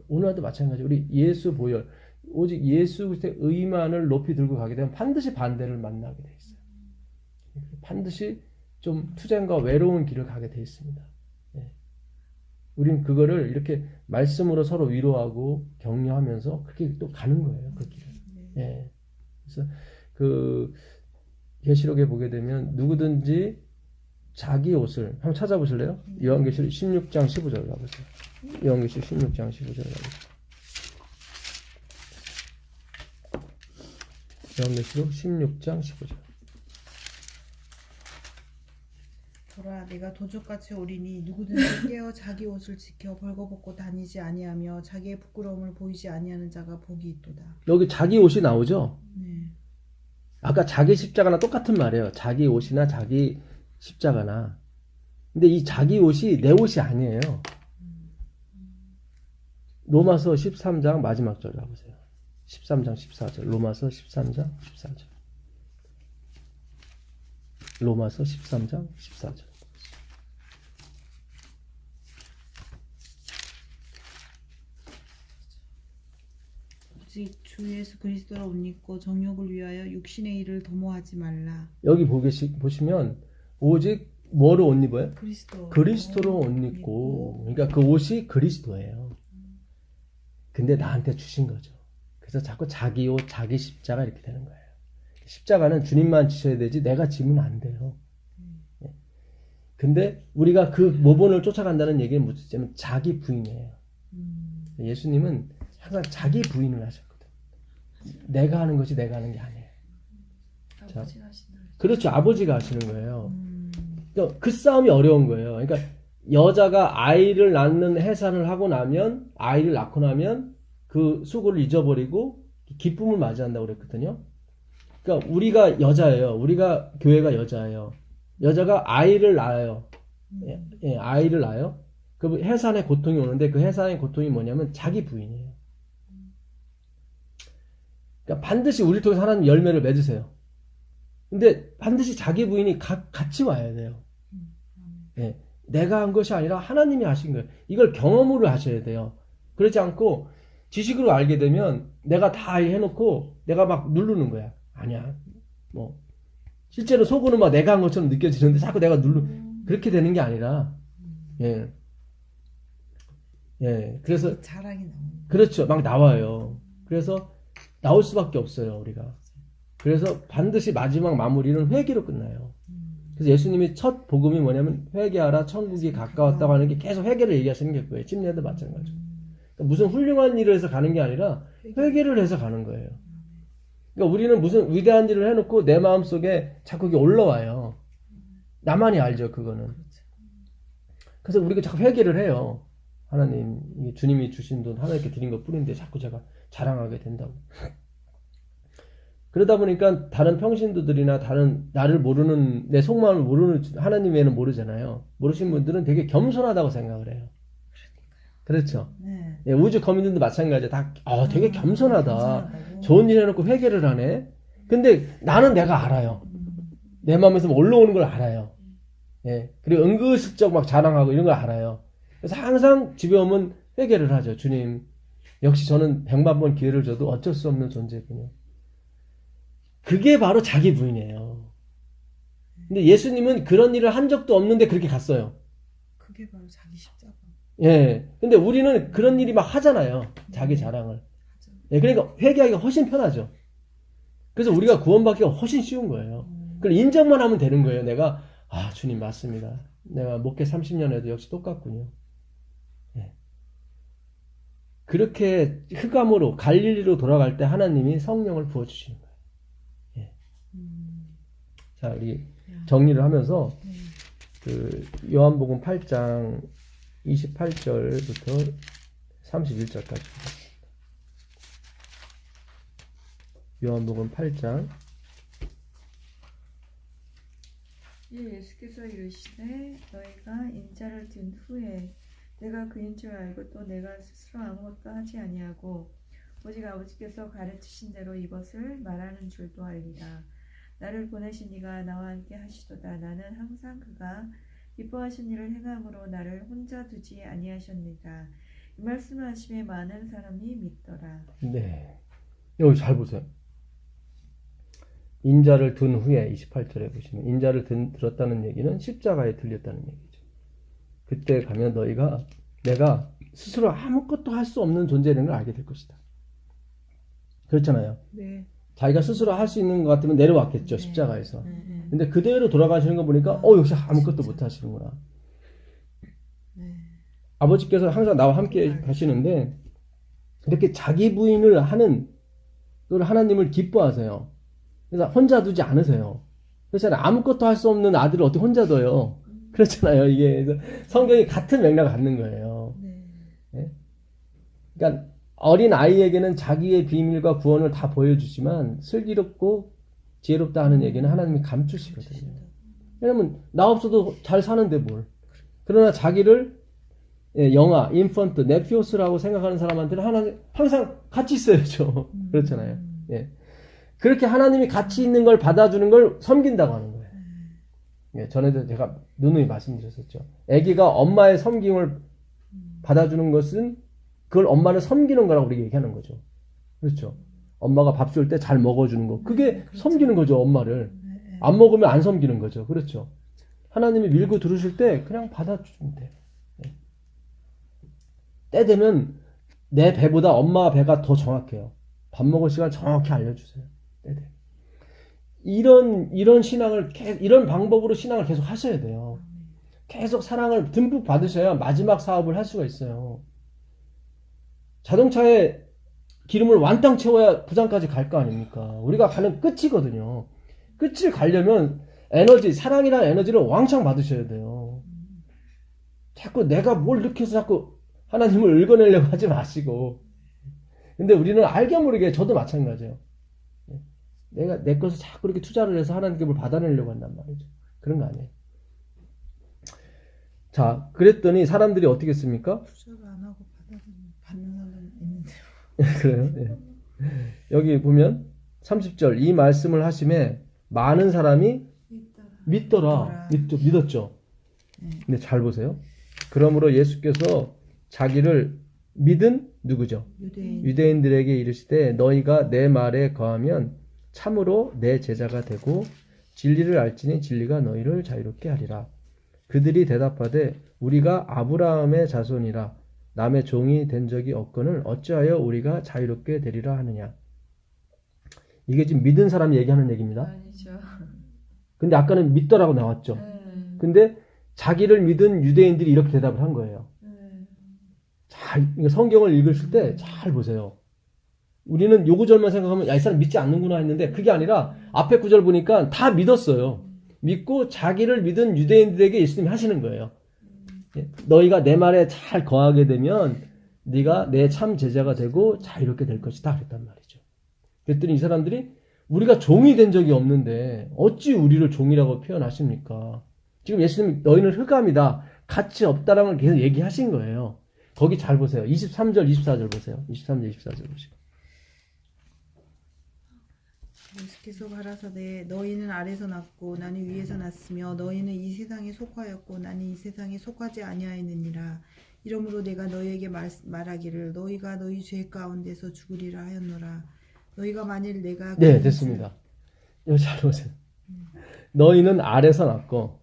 오늘도 마찬가지. 우리 예수 보혈. 오직 예수 그리스도의 의만을 높이 들고 가게 되면 반드시 반대를 만나게 돼 있어요. 반드시 좀 투쟁과 외로운 길을 가게 돼 있습니다. 예. 우린 그거를 이렇게 말씀으로 서로 위로하고 격려하면서 그렇게 또 가는 거예요. 그 길을. 예. 그래서 그 계시록에 보게 되면 누구든지 자기 옷을 한번 찾아보실래요? 요한계시록 16장 15절 가보세요. 요한계시록 16장 15절 가보세요. 요한계시록 16장 15절. 보라 내가 도적같이 오리니 누구든지 깨어 자기 옷을 지켜 벌거벗고 다니지 아니하며 자기의 부끄러움을 보이지 아니하는 자가 복이 있도다. 여기 자기 옷이 나오죠? 네. 아까 자기 십자가나 똑같은 말이에요. 자기 옷이나 자기 십자가나. 근데 이 자기 옷이 내 옷이 아니에요. 로마서 13장 마지막 절 가보세요. 13장 14절. 로마서 13장 14절. 로마서 13장 14절. 오직 주 예수 그리스도를 옷 입고 정욕을 위하여 육신의 일을 도모하지 말라. 여기 보시면 오직 뭐로 옷 입어요? 그리스도로 옷 입고. 그러니까 그 옷이 그리스도예요. 근데 나한테 주신 거죠. 그래서 자꾸 자기 옷, 자기 십자가 이렇게 되는 거예요. 십자가는 주님만 지셔야 되지 내가 지면 안 돼요. 근데 우리가 그 모본을 쫓아간다는 얘기는 뭐냐면 자기 부인이에요. 예수님은 항상 자기 부인을 하셨거든. 내가 하는 것이 내가 하는 게 아니에요. 아버지가 하신다. 그렇죠. 아버지가 하시는 거예요. 그러니까 그 싸움이 어려운 거예요. 그러니까 여자가 아이를 낳는 해산을 하고 나면 아이를 낳고 나면 그 수고를 잊어버리고 기쁨을 맞이한다고 그랬거든요. 그러니까 우리가 여자예요. 우리가 교회가 여자예요. 여자가 아이를 낳아요. 예, 아이를 낳아요. 그 해산의 고통이 오는데 그 해산의 고통이 뭐냐면 자기 부인이에요. 그러니까 반드시 우리를 통해서 하나님 열매를 맺으세요. 근데 반드시 자기 부인이 같이 와야 돼요. 예, 내가 한 것이 아니라 하나님이 하신 거예요. 이걸 경험으로 하셔야 돼요. 그렇지 않고 지식으로 알게 되면 내가 다 해놓고 내가 막 누르는 거야. 아니야. 뭐 실제로 속으로 막 내가 한 것처럼 느껴지는데 자꾸 내가 그렇게 되는 게 아니라 예. 예, 그래서 자랑이 나오는. 그렇죠. 막 나와요. 그래서 나올 수밖에 없어요, 우리가. 그래서 반드시 마지막 마무리는 회개로 끝나요. 그래서 예수님이 첫 복음이 뭐냐면 회개하라 천국이 가까웠다고 하는 게 계속 회개를 얘기하시는 게 그거예요. 침례도 마찬가지고. 그러니까 무슨 훌륭한 일을 해서 가는 게 아니라 회개를 해서 가는 거예요. 그러니까 우리는 무슨 위대한 일을 해놓고 내 마음속에 자꾸 이게 올라와요. 나만이 알죠, 그거는. 그래서 우리가 자꾸 회개를 해요. 하나님, 주님이 주신 돈 하나님께 드린 것 뿐인데 자꾸 제가 자랑하게 된다고. 그러다 보니까 다른 평신도들이나 다른 나를 모르는, 내 속마음을 모르는 하나님 외에는 모르잖아요. 모르신 분들은 되게 겸손하다고 생각을 해요. 그렇죠. 네. 예, 우주 거민들도 마찬가지야. 다 되게 겸손하다. 겸손하다고. 좋은 일 해놓고 회개를 하네. 근데 나는 내가 알아요. 내 마음에서 올라오는 걸 알아요. 예. 그리고 은근슬쩍 막 자랑하고 이런 걸 알아요. 그래서 항상 집에 오면 회개를 하죠. 주님, 역시 저는 100만 번 기회를 줘도 어쩔 수 없는 존재군요. 그게 바로 자기 부인이에요. 근데 예수님은 그런 일을 한 적도 없는데 그렇게 갔어요. 그게 바로 자기 십자가. 예. 근데 우리는 그런 일이 막 하잖아요. 자기 자랑을. 예. 그러니까 회개하기가 훨씬 편하죠. 그래서 우리가 구원받기가 훨씬 쉬운 거예요. 그걸 인정만 하면 되는 거예요. 내가, 주님 맞습니다. 내가 목회 30년 해도 역시 똑같군요. 예. 그렇게 흑암으로 갈릴리로 돌아갈 때 하나님이 성령을 부어주시는 거예요. 예. 자, 우리 정리를 하면서 그 요한복음 8장 28절부터 31절까지 요한복음 8장 예수께서 이르시되 너희가 인자를 든 후에 내가 그인 줄 알고 또 내가 스스로 아무것도 하지 아니하고 오직 아버지께서 가르치신 대로 이것을 말하는 줄도 알리라. 나를 보내신 이가 나와 함께 하시도다. 나는 항상 그가 기뻐하신 일을 행함으로 나를 혼자 두지 아니하셨느니라. 이 말씀을 하심에 많은 사람이 믿더라. 네. 여기 잘 보세요. 인자를 든 후에 28절에 보시면 인자를 들었다는 얘기는 십자가에 들렸다는 얘기죠. 그때 가면 내가 스스로 아무것도 할 수 없는 존재라는 걸 알게 될 것이다. 그렇잖아요. 네. 자기가 스스로 할 수 있는 것 같으면 내려왔겠죠. 십자가에서. 근데 그대로 돌아가시는 거 보니까 역시 아무것도 못 하시는구나. 아버지께서 항상 나와 함께 가시는데 이렇게 자기 부인을 하는 걸 하나님을 기뻐하세요. 그래서 혼자 두지 않으세요. 그렇잖아요. 아무것도 할 수 없는 아들을 어떻게 혼자 둬요. 그렇잖아요. 이게 성경이 같은 맥락을 갖는 거예요. 네? 그러니까 어린 아이에게는 자기의 비밀과 구원을 다 보여주지만 슬기롭고 지혜롭다 하는 얘기는 하나님이 감추시거든요. 왜냐면 나 없어도 잘 사는데 뭘. 그러나 자기를 영아, 인펀트, 네피오스라고 생각하는 사람한테는 하나님 항상 같이 있어야죠. 그렇잖아요. 예. 그렇게 하나님이 같이 있는 걸 받아주는 걸 섬긴다고 하는 거예요. 예, 전에도 제가 누누이 말씀드렸었죠. 아기가 엄마의 섬김을 받아주는 것은 그걸 엄마를 섬기는 거라고 우리가 얘기하는 거죠. 그렇죠. 엄마가 밥 줄 때 잘 먹어주는 거. 그게 그렇죠. 섬기는 거죠, 엄마를. 안 먹으면 안 섬기는 거죠. 그렇죠. 하나님이 밀고 들으실 때 그냥 받아주면 돼요. 예. 때 되면 내 배보다 엄마 배가 더 정확해요. 밥 먹을 시간 정확히 알려주세요. 때 되면. 이런 신앙을, 이런 방법으로 신앙을 계속 하셔야 돼요. 계속 사랑을 듬뿍 받으셔야 마지막 사업을 할 수가 있어요. 자동차에 기름을 완땅 채워야 부산까지 갈 거 아닙니까? 우리가 가는 끝이거든요. 끝을 가려면 에너지, 사랑이라는 에너지를 왕창 받으셔야 돼요. 자꾸 내가 뭘 이렇게 해서 자꾸 하나님을 읽어내려고 하지 마시고. 근데 우리는 알게 모르게, 저도 마찬가지예요. 내가 내 것을 자꾸 이렇게 투자를 해서 하나님께 뭘 받아내려고 한단 말이죠. 그런 거 아니에요. 자, 그랬더니 사람들이 어떻게 했습니까? 투자를 안 하고 받는 사람 있는데요. 그래요? 예. 여기 보면 30절 이 말씀을 하심에 많은 사람이 믿더라. 믿었죠. 근데 잘 보세요. 그러므로 예수께서 자기를 믿은 누구죠? 유대인들에게 이르시되 너희가 내 말에 거하면 참으로 내 제자가 되고 진리를 알지니 진리가 너희를 자유롭게 하리라. 그들이 대답하되 우리가 아브라함의 자손이라 남의 종이 된 적이 없거늘 어찌하여 우리가 자유롭게 되리라 하느냐. 이게 지금 믿은 사람이 얘기하는 얘기입니다. 아니죠. 근데 아까는 믿더라고 나왔죠. 네. 근데 자기를 믿은 유대인들이 이렇게 대답을 한 거예요. 네. 이거 성경을 읽으실 때 잘 보세요. 우리는 요 구절만 생각하면 야, 이 사람 믿지 않는구나 했는데 그게 아니라 앞에 구절 보니까 다 믿었어요. 믿고 자기를 믿은 유대인들에게 예수님이 하시는 거예요. 너희가 내 말에 잘 거하게 되면 네가 내 참 제자가 되고 자유롭게 될 것이다 그랬단 말이죠. 그랬더니 이 사람들이 우리가 종이 된 적이 없는데 어찌 우리를 종이라고 표현하십니까? 지금 예수님 너희는 흑암이다. 가치 없다라는 걸 계속 얘기하신 거예요. 거기 잘 보세요. 23절 24절 보세요. 23절 24절 보시고. 예수께서 가라사대 너희는 아래서 났고 나는 위에서 났으며 너희는 이 세상에 속하였고 나는 이 세상에 속하지 아니하였느니라. 이러므로 내가 너희에게 말하기를 너희가 너희 죄 가운데서 죽으리라 하였노라. 너희가 만일 내가 네, 됐습니다. 여기 잘 보세요. 너희는 아래서 났고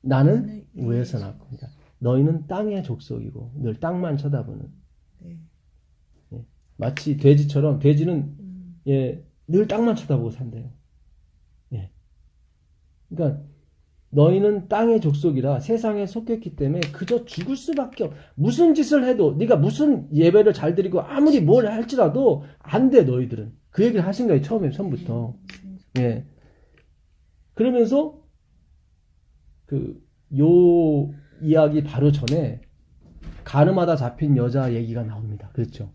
나는 위에서 났고. 그러니까 너희는 땅의 족속이고 늘 땅만 쳐다보는. 네. 예. 마치 돼지처럼 돼지는 예, 늘 땅만 쳐다보고 산대요. 예. 그러니까 너희는 땅의 족속이라 세상에 속했기 때문에 그저 죽을 수밖에 없. 무슨 짓을 해도 네가 무슨 예배를 잘 드리고 아무리 뭘 할지라도 안 돼 너희들은. 그 얘기를 하신 거예요. 처음부터. 예. 그러면서 요 이야기 바로 전에 가늠하다 잡힌 여자 얘기가 나옵니다. 그렇죠?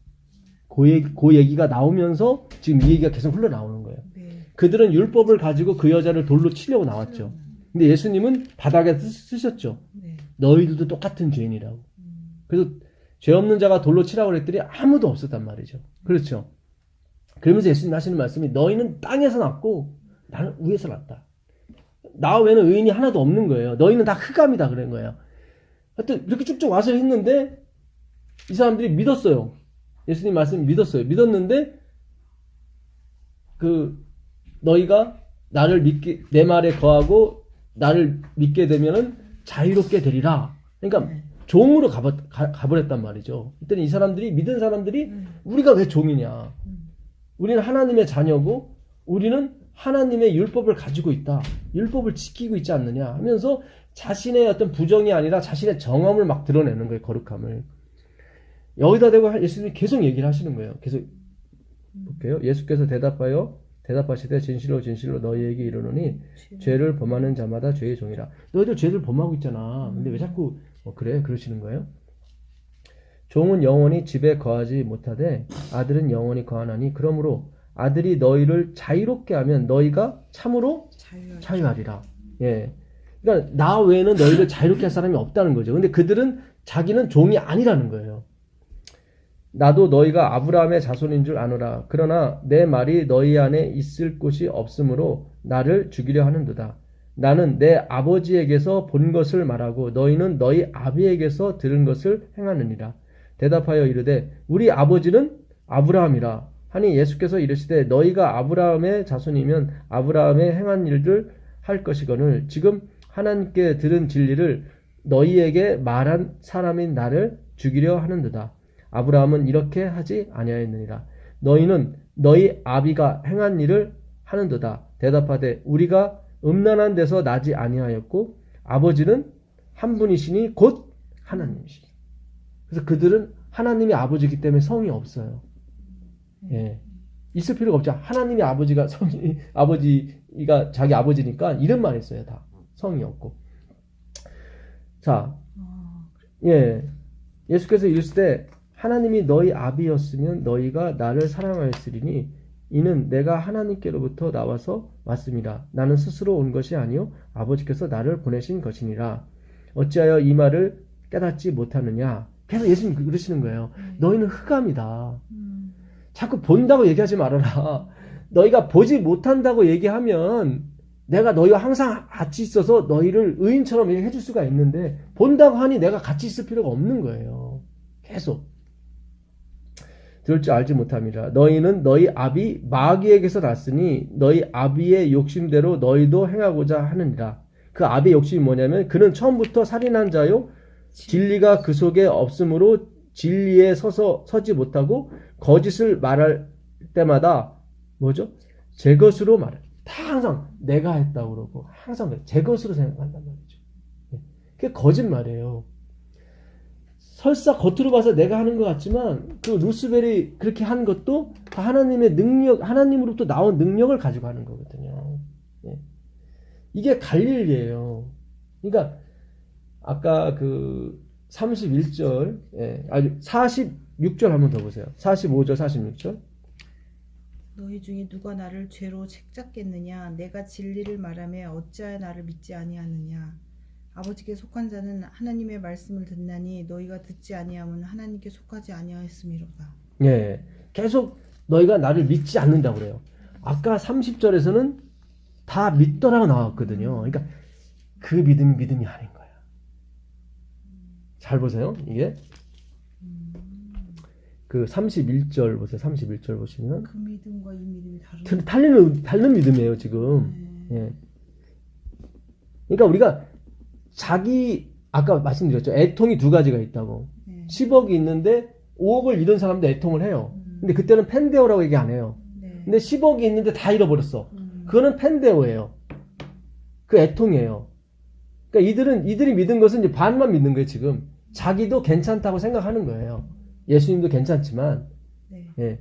그 얘기가 나오면서 지금 이 얘기가 계속 흘러나오는 거예요. 네. 그들은 율법을 가지고 그 여자를 돌로 치려고 나왔죠. 근데 예수님은 바닥에 쓰셨죠. 네. 너희들도 똑같은 죄인이라고. 그래서 죄 없는 자가 돌로 치라고 그랬더니 아무도 없었단 말이죠. 그렇죠. 그러면서 예수님 하시는 말씀이 너희는 땅에서 났고 나는 위에서 났다. 나 외에는 의인이 하나도 없는 거예요. 너희는 다 흑암이다 그런 거예요. 하여튼 이렇게 쭉쭉 와서 했는데 이 사람들이 믿었어요. 예수님 말씀 믿었어요. 믿었는데 너희가 나를 믿게 내 말에 거하고 나를 믿게 되면은 자유롭게 되리라. 그러니까 종으로 가버렸단 말이죠. 그랬더니 이 사람들이 믿은 사람들이 우리가 왜 종이냐? 우리는 하나님의 자녀고 우리는 하나님의 율법을 가지고 있다. 율법을 지키고 있지 않느냐 하면서 자신의 어떤 부정이 아니라 자신의 정함을 막 드러내는 거예요. 거룩함을. 여기다 대고 예수님이 계속 얘기를 하시는 거예요. 계속 볼게요. 예수께서 대답하시되 진실로 진실로 너희에게 이르노니 죄를 범하는 자마다 죄의 종이라. 너희들 죄를 범하고 있잖아. 근데 왜 자꾸 그래? 그러시는 거예요. 종은 영원히 집에 거하지 못하되 아들은 영원히 거하나니 그러므로 아들이 너희를 자유롭게 하면 너희가 참으로 자유하리라. 예. 그러니까 나 외에는 너희를 자유롭게 할 사람이 없다는 거죠. 근데 그들은 자기는 종이 아니라는 거예요. 나도 너희가 아브라함의 자손인 줄 아노라. 그러나 내 말이 너희 안에 있을 곳이 없으므로 나를 죽이려 하는도다. 나는 내 아버지에게서 본 것을 말하고 너희는 너희 아비에게서 들은 것을 행하느니라. 대답하여 이르되 우리 아버지는 아브라함이라 하니 예수께서 이르시되 너희가 아브라함의 자손이면 아브라함의 행한 일들 할 것이거늘 지금 하나님께 들은 진리를 너희에게 말한 사람인 나를 죽이려 하는도다. 아브라함은 이렇게 하지 아니하였느니라. 너희는 너희 아비가 행한 일을 하는도다. 대답하되 우리가 음란한 데서 나지 아니하였고 아버지는 한 분이시니 곧 하나님이시니. 그래서 그들은 하나님이 아버지이기 때문에 성이 없어요. 예. 있을 필요가 없죠. 하나님이 아버지가 아버지가 자기 아버지니까 이름만 있어요. 다 성이 없고. 자, 예. 예수께서 이르시되 하나님이 너희 아비였으면 너희가 나를 사랑하였으리니 이는 내가 하나님께로부터 나와서 왔습니다. 나는 스스로 온 것이 아니요 아버지께서 나를 보내신 것이니라. 어찌하여 이 말을 깨닫지 못하느냐. 계속 예수님 그러시는 거예요. 너희는 흑암이다. 자꾸 본다고 얘기하지 말아라. 너희가 보지 못한다고 얘기하면 내가 너희와 항상 같이 있어서 너희를 의인처럼 해줄 수가 있는데 본다고 하니 내가 같이 있을 필요가 없는 거예요. 계속. 들을 줄 알지 못함이라. 너희는 너희 아비 마귀에게서 났으니 너희 아비의 욕심대로 너희도 행하고자 하느니라. 그 아비의 욕심이 뭐냐면 그는 처음부터 살인한 자요 진리가 그 속에 없으므로 진리에 서지 못하고 거짓을 말할 때마다 뭐죠? 제 것으로 말해. 다 항상 내가 했다고 그러고 항상 제 것으로 생각한단 말이죠. 그게 거짓말이에요. 설사 겉으로 봐서 내가 하는 것 같지만 그 루스벨이 그렇게 한 것도 다 하나님의 능력, 하나님으로부터 나온 능력을 가지고 하는 거거든요. 이게 갈릴리예요. 그러니까 아까 그 31절, 46절 한번 더 보세요. 45절, 46절. 너희 중에 누가 나를 죄로 책잡겠느냐? 내가 진리를 말하며 어찌하여 나를 믿지 아니하느냐? 아버지께 속한 자는 하나님의 말씀을 듣나니 너희가 듣지 아니하면 하나님께 속하지 아니하였음이로다. 예, 계속 너희가 나를 믿지 않는다고 그래요. 아까 30절에서는 다 믿더라고 나왔거든요. 그러니까 그 믿음이 아닌 거야. 잘 보세요. 이게 그 31절 보세요. 31절 보시면 그 믿음과 이 믿음이 다른. 다른 믿음이에요 지금. 예. 그러니까 우리가 아까 말씀드렸죠. 애통이 두 가지가 있다고. 10억이 있는데 5억을 잃은 사람도 애통을 해요. 근데 그때는 펜데오라고 얘기 안 해요. 근데 10억이 있는데 다 잃어버렸어. 그거는 펜데오예요. 그 애통이에요. 그러니까 이들이 믿은 것은 이제 반만 믿는 거예요 지금. 자기도 괜찮다고 생각하는 거예요. 예수님도 괜찮지만. 예.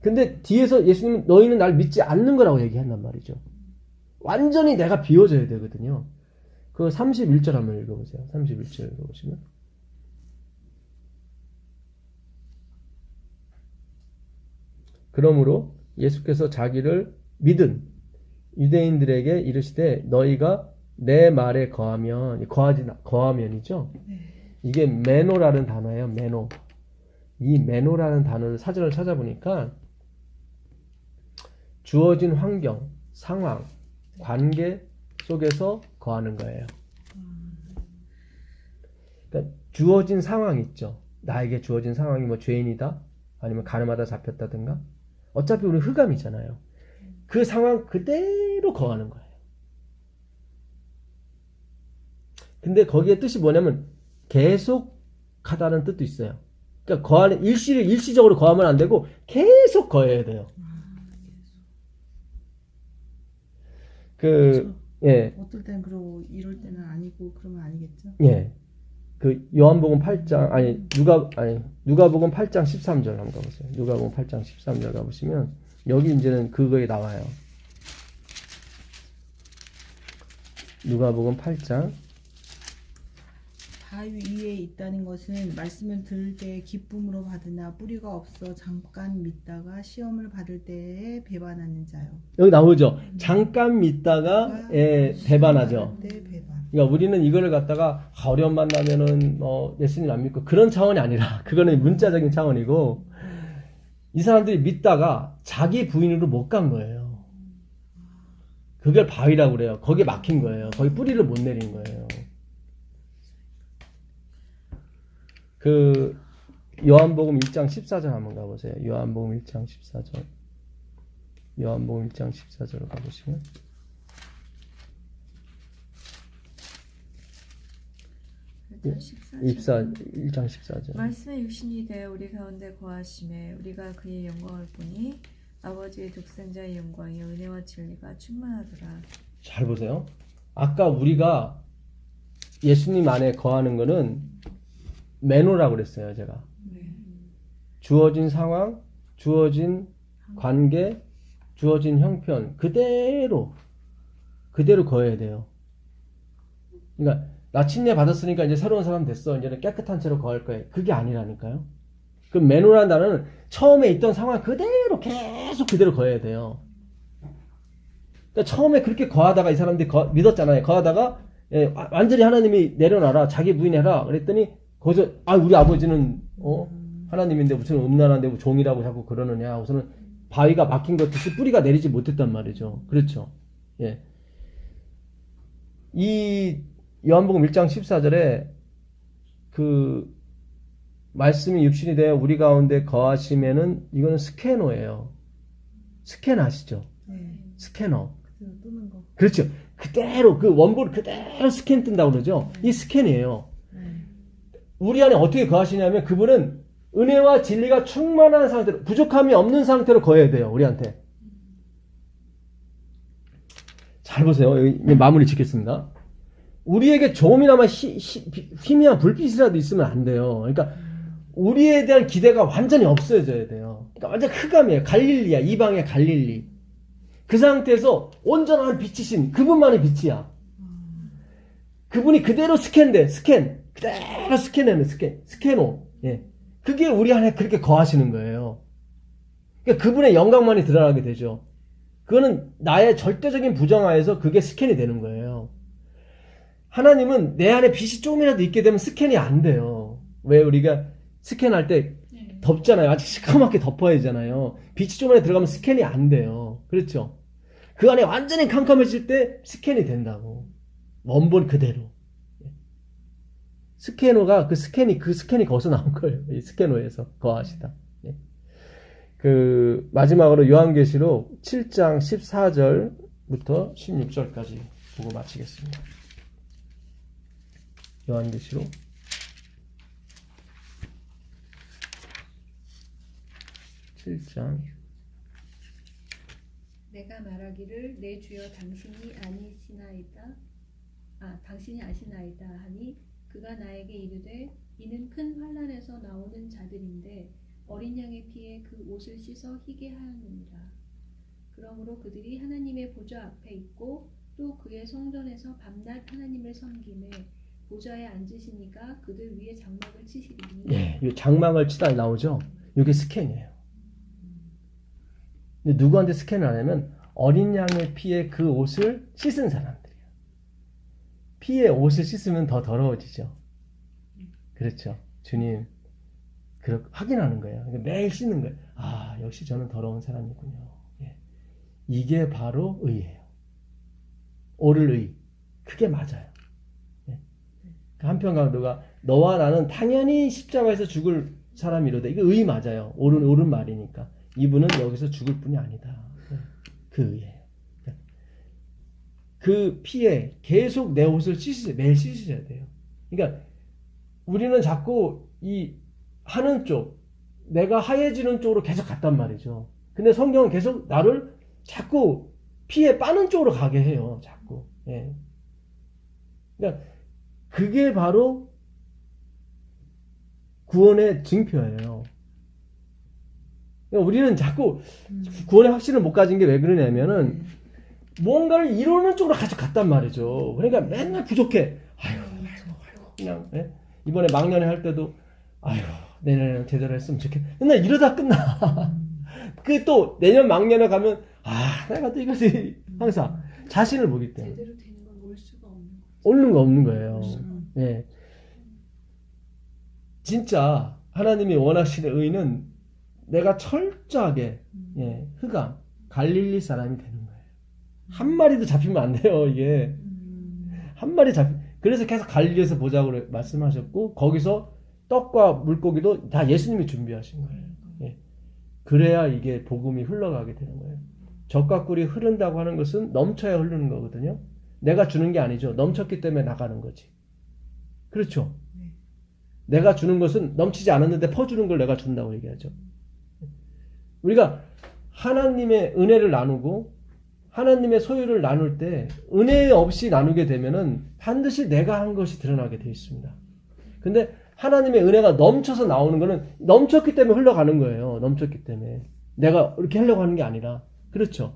근데 뒤에서 예수님은 너희는 날 믿지 않는 거라고 얘기한단 말이죠. 완전히 내가 비워져야 되거든요. 그 31절 한번 읽어보세요. 31절 읽어보시면. 그러므로 예수께서 자기를 믿은 유대인들에게 이르시되 너희가 내 말에 거하면이죠. 이게 메노라는 단어예요. 메노. 이 메노라는 단어를 사전을 찾아보니까 주어진 환경, 상황, 관계 속에서 거하는 거예요. 그러니까 주어진 상황 있죠. 나에게 주어진 상황이 뭐 죄인이다, 아니면 가늠하다 잡혔다든가. 어차피 우리 흑암이잖아요. 그 상황 그대로 거하는 거예요. 근데 거기에 뜻이 뭐냐면 계속하다는 뜻도 있어요. 그러니까 일시적으로 거하면 안 되고 계속 거해야 돼요. 예. 어떨 때는 그러고 이럴 때는 아니고 그러면 아니겠죠? 예. 그 요한복음 8장 누가복음 8장 13절 한번 가보세요. 누가복음 8장 13절 가보시면 여기 이제는 그거에 나와요. 누가복음 8장 바위 위에 있다는 것은 말씀을 들을 때에 기쁨으로 받으나 뿌리가 없어 잠깐 믿다가 시험을 받을 때에 배반하는 자요. 여기 나오죠. 잠깐 믿다가 배반하죠. 그러니까 우리는 이거를 갖다가 어려움 만나면은 예수님 안 믿고 그런 차원이 아니라 그거는 문자적인 차원이고 이 사람들이 믿다가 자기 부인으로 못 간 거예요. 그걸 바위라고 그래요. 거기에 막힌 거예요. 거기 뿌리를 못 내린 거예요. 그 요한복음 1장 14절 한번 가보세요. 요한복음 1장 14절. 요한복음 1장 14절을 가보시면 1장 14절. 말씀의 육신이 되어 우리 가운데 거하심에 우리가 그의 영광을 보니 아버지의 독생자의 영광이 은혜와 진리가 충만하더라. 잘 보세요. 아까 우리가 예수님 안에 거하는 거는 메노라고 그랬어요, 제가. 주어진 상황, 주어진 관계, 주어진 형편 그대로 거해야 돼요. 그러니까 나 침례 받았으니까 이제 새로운 사람 됐어. 이제는 깨끗한 채로 거할 거예요. 그게 아니라니까요. 그 메노라는 단어는 처음에 있던 상황 그대로 계속 그대로 거해야 돼요. 그러니까 처음에 그렇게 거하다가 이 사람들이 믿었잖아요. 거하다가 완전히 하나님이 내려놔라. 자기 부인해라. 그랬더니 거기서 우리 아버지는 하나님인데 무슨 음란한데 뭐 종이라고 자꾸 그러느냐. 우선은 바위가 막힌 것 듯이 뿌리가 내리지 못했단 말이죠. 그렇죠. 예. 이 요한복음 1장 14절에 그 말씀이 육신이 되어 우리 가운데 거하시면은 이거는 스캐너예요. 스캐너 아시죠? 스캐너. 뜨는 거. 그렇죠. 그대로 그 원본을 그대로 스캔 뜬다고 그러죠. 이 스캔이에요. 우리 안에 어떻게 거하시냐면 그분은 은혜와 진리가 충만한 상태로, 부족함이 없는 상태로 거해야 돼요. 우리한테. 잘 보세요. 여기 마무리 짓겠습니다. 우리에게 조금이나마 희미한 불빛이라도 있으면 안 돼요. 그러니까 우리에 대한 기대가 완전히 없어져야 돼요. 그러니까 완전 흑암이에요. 갈릴리야. 이방의 갈릴리. 그 상태에서 온전한 빛이신 그분만의 빛이야. 그분이 그대로 스캔돼. 그대로 스캔해내. 스캐노. 예. 그게 우리 안에 그렇게 거하시는 거예요. 그러니까 그분의 영광만이 드러나게 되죠. 그거는 나의 절대적인 부정하에서 그게 스캔이 되는 거예요. 하나님은 내 안에 빛이 조금이라도 있게 되면 스캔이 안 돼요. 왜 우리가 스캔할 때 덮잖아요. 아직 시커멓게 덮어야 되잖아요. 빛이 조금이라도 들어가면 스캔이 안 돼요. 그렇죠? 그 안에 완전히 캄캄해질 때 스캔이 된다고. 원본 그대로. 스캐너가 그 스캔이 거기서 나온 거예요. 이 스캐너에서 거하시다. 그 마지막으로 요한계시록 7장 14절부터 16절까지 보고 마치겠습니다. 요한계시록 7장 내가 말하기를 내 주여 당신이 아시나이다 하니 그가 나에게 이르되 이는 큰 환난에서 나오는 자들인데 어린 양의 피에 그 옷을 씻어 희게 하느니라. 그러므로 그들이 하나님의 보좌 앞에 있고 또 그의 성전에서 밤낮 하나님을 섬기매 보좌에 앉으시니까 그들 위에 장막을 치시리니. 예, 이 장막을 치다 나오죠. 이게 스캔이에요. 근데 누구한테 스캔을 하냐면 어린 양의 피에 그 옷을 씻은 사람들이에요. 피에 옷을 씻으면 더 더러워지죠. 그렇죠. 주님 그렇게 확인하는 거예요. 매일 씻는 거예요. 아, 역시 저는 더러운 사람이군요. 예. 이게 바로 의예요. 옳을 의. 그게 맞아요. 예. 한편 강도가 너와 나는 당연히 십자가에서 죽을 사람이로다. 이게 의 맞아요. 옳은 말이니까. 이분은 여기서 죽을 뿐이 아니다. 예. 그 의예요. 예. 그 피에 계속 내 옷을 매일 씻으셔야 돼요. 그러니까 우리는 자꾸 이 하는 쪽, 내가 하얘지는 쪽으로 계속 갔단 말이죠. 근데 성경은 계속 나를 자꾸 피에 빠는 쪽으로 가게 해요. 자꾸. 예. 그러니까 그게 바로 구원의 증표예요. 그러니까 우리는 자꾸 구원의 확신을 못 가진 게 왜 그러냐면은 뭔가를 이루는 쪽으로 계속 갔단 말이죠. 그러니까 맨날 부족해. 아유, 그냥 예? 이번에 막년회 할 때도 아유, 내년에는 제대로 했으면 좋겠. 맨날 이러다 끝나. 그 또 내년 막년에 가면 아, 내가 또 이것이 항상 자신을 보기 때문에 제대로 되는 건 올 수가 없는 거죠. 옳는 거 없는 거예요. 예. 진짜 하나님이 원하시는 의는 내가 철저하게 예, 흑암 갈릴리 사람이 되는 거예요. 한 마리도 잡히면 안 돼요. 이게 한 마리 그래서 계속 갈릴리에서 보자고 말씀하셨고 거기서 떡과 물고기도 다 예수님이 준비하신 거예요. 예. 그래야 이게 복음이 흘러가게 되는 거예요. 젖과 꿀이 흐른다고 하는 것은 넘쳐야 흐르는 거거든요. 내가 주는 게 아니죠. 넘쳤기 때문에 나가는 거지. 그렇죠. 내가 주는 것은 넘치지 않았는데 퍼주는 걸 내가 준다고 얘기하죠. 우리가 하나님의 은혜를 나누고 하나님의 소유를 나눌 때 은혜 없이 나누게 되면은 반드시 내가 한 것이 드러나게 되어 있습니다. 근데 하나님의 은혜가 넘쳐서 나오는 거는 넘쳤기 때문에 흘러가는 거예요. 넘쳤기 때문에. 내가 이렇게 하려고 하는 게 아니라. 그렇죠.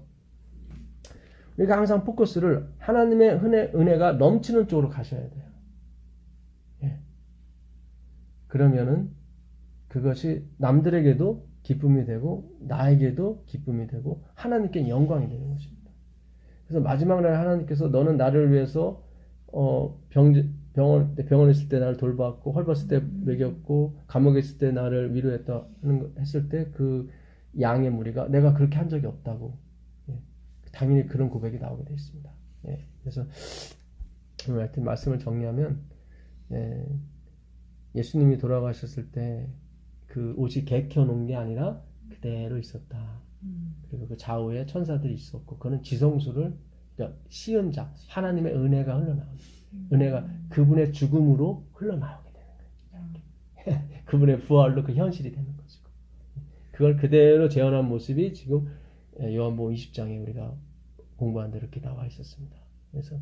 우리가 항상 포커스를 하나님의 은혜가 넘치는 쪽으로 가셔야 돼요. 예. 그러면은 그것이 남들에게도 기쁨이 되고 나에게도 기쁨이 되고 하나님께 영광이 되는 것입니다. 그래서 마지막 날 하나님께서 너는 나를 위해서 병원에 있을 때 나를 돌봤고 헐벗을 때 먹였고 감옥에 있을 때 나를 위로했다 했을 때 그 양의 무리가 내가 그렇게 한 적이 없다고 예. 당연히 그런 고백이 나오게 되어 있습니다. 예. 그래서 오늘 하여튼 말씀을 정리하면 예수님이 돌아가셨을 때 그 옷이 개켜 놓은 게 아니라 그대로 있었다. 그리고 그 좌우에 천사들이 있었고 그는 지성소를 그러니까 시은자 하나님의 은혜가 흘러나오는 은혜가 그분의 죽음으로 흘러나오게 되는 거예요. 그분의 부활로 그 현실이 되는 것이고 그걸 그대로 재현한 모습이 지금 요한복음 20장에 우리가 공부한 대로 이렇게 나와 있었습니다. 그래서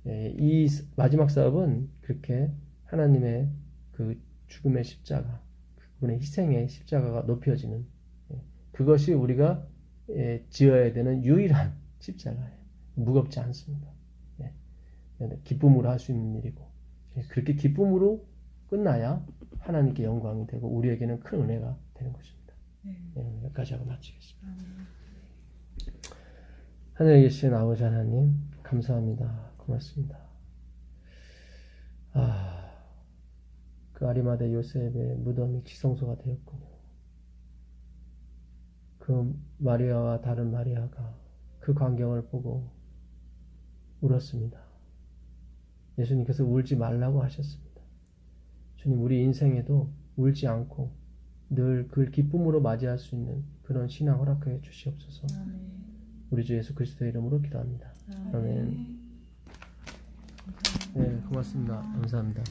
이 마지막 사업은 그렇게 하나님의 그 죽음의 십자가, 그분의 희생의 십자가가 높여지는 그것이 우리가 지어야 되는 유일한 십자가예요. 무겁지 않습니다. 기쁨으로 할 수 있는 일이고 그렇게 기쁨으로 끝나야 하나님께 영광이 되고 우리에게는 큰 은혜가 되는 것입니다. 여기까지 하고 마치겠습니다. 하늘에 계신 아버지 하나님 감사합니다. 고맙습니다. 그 아리마대 요셉의 무덤이 지성소가 되었군요. 그 마리아와 다른 마리아가 그 광경을 보고 울었습니다. 예수님께서 울지 말라고 하셨습니다. 주님, 우리 인생에도 울지 않고 늘 그 기쁨으로 맞이할 수 있는 그런 신앙 허락하여 주시옵소서. 우리 주 예수 그리스도의 이름으로 기도합니다. 아멘. 네, 고맙습니다. 감사합니다.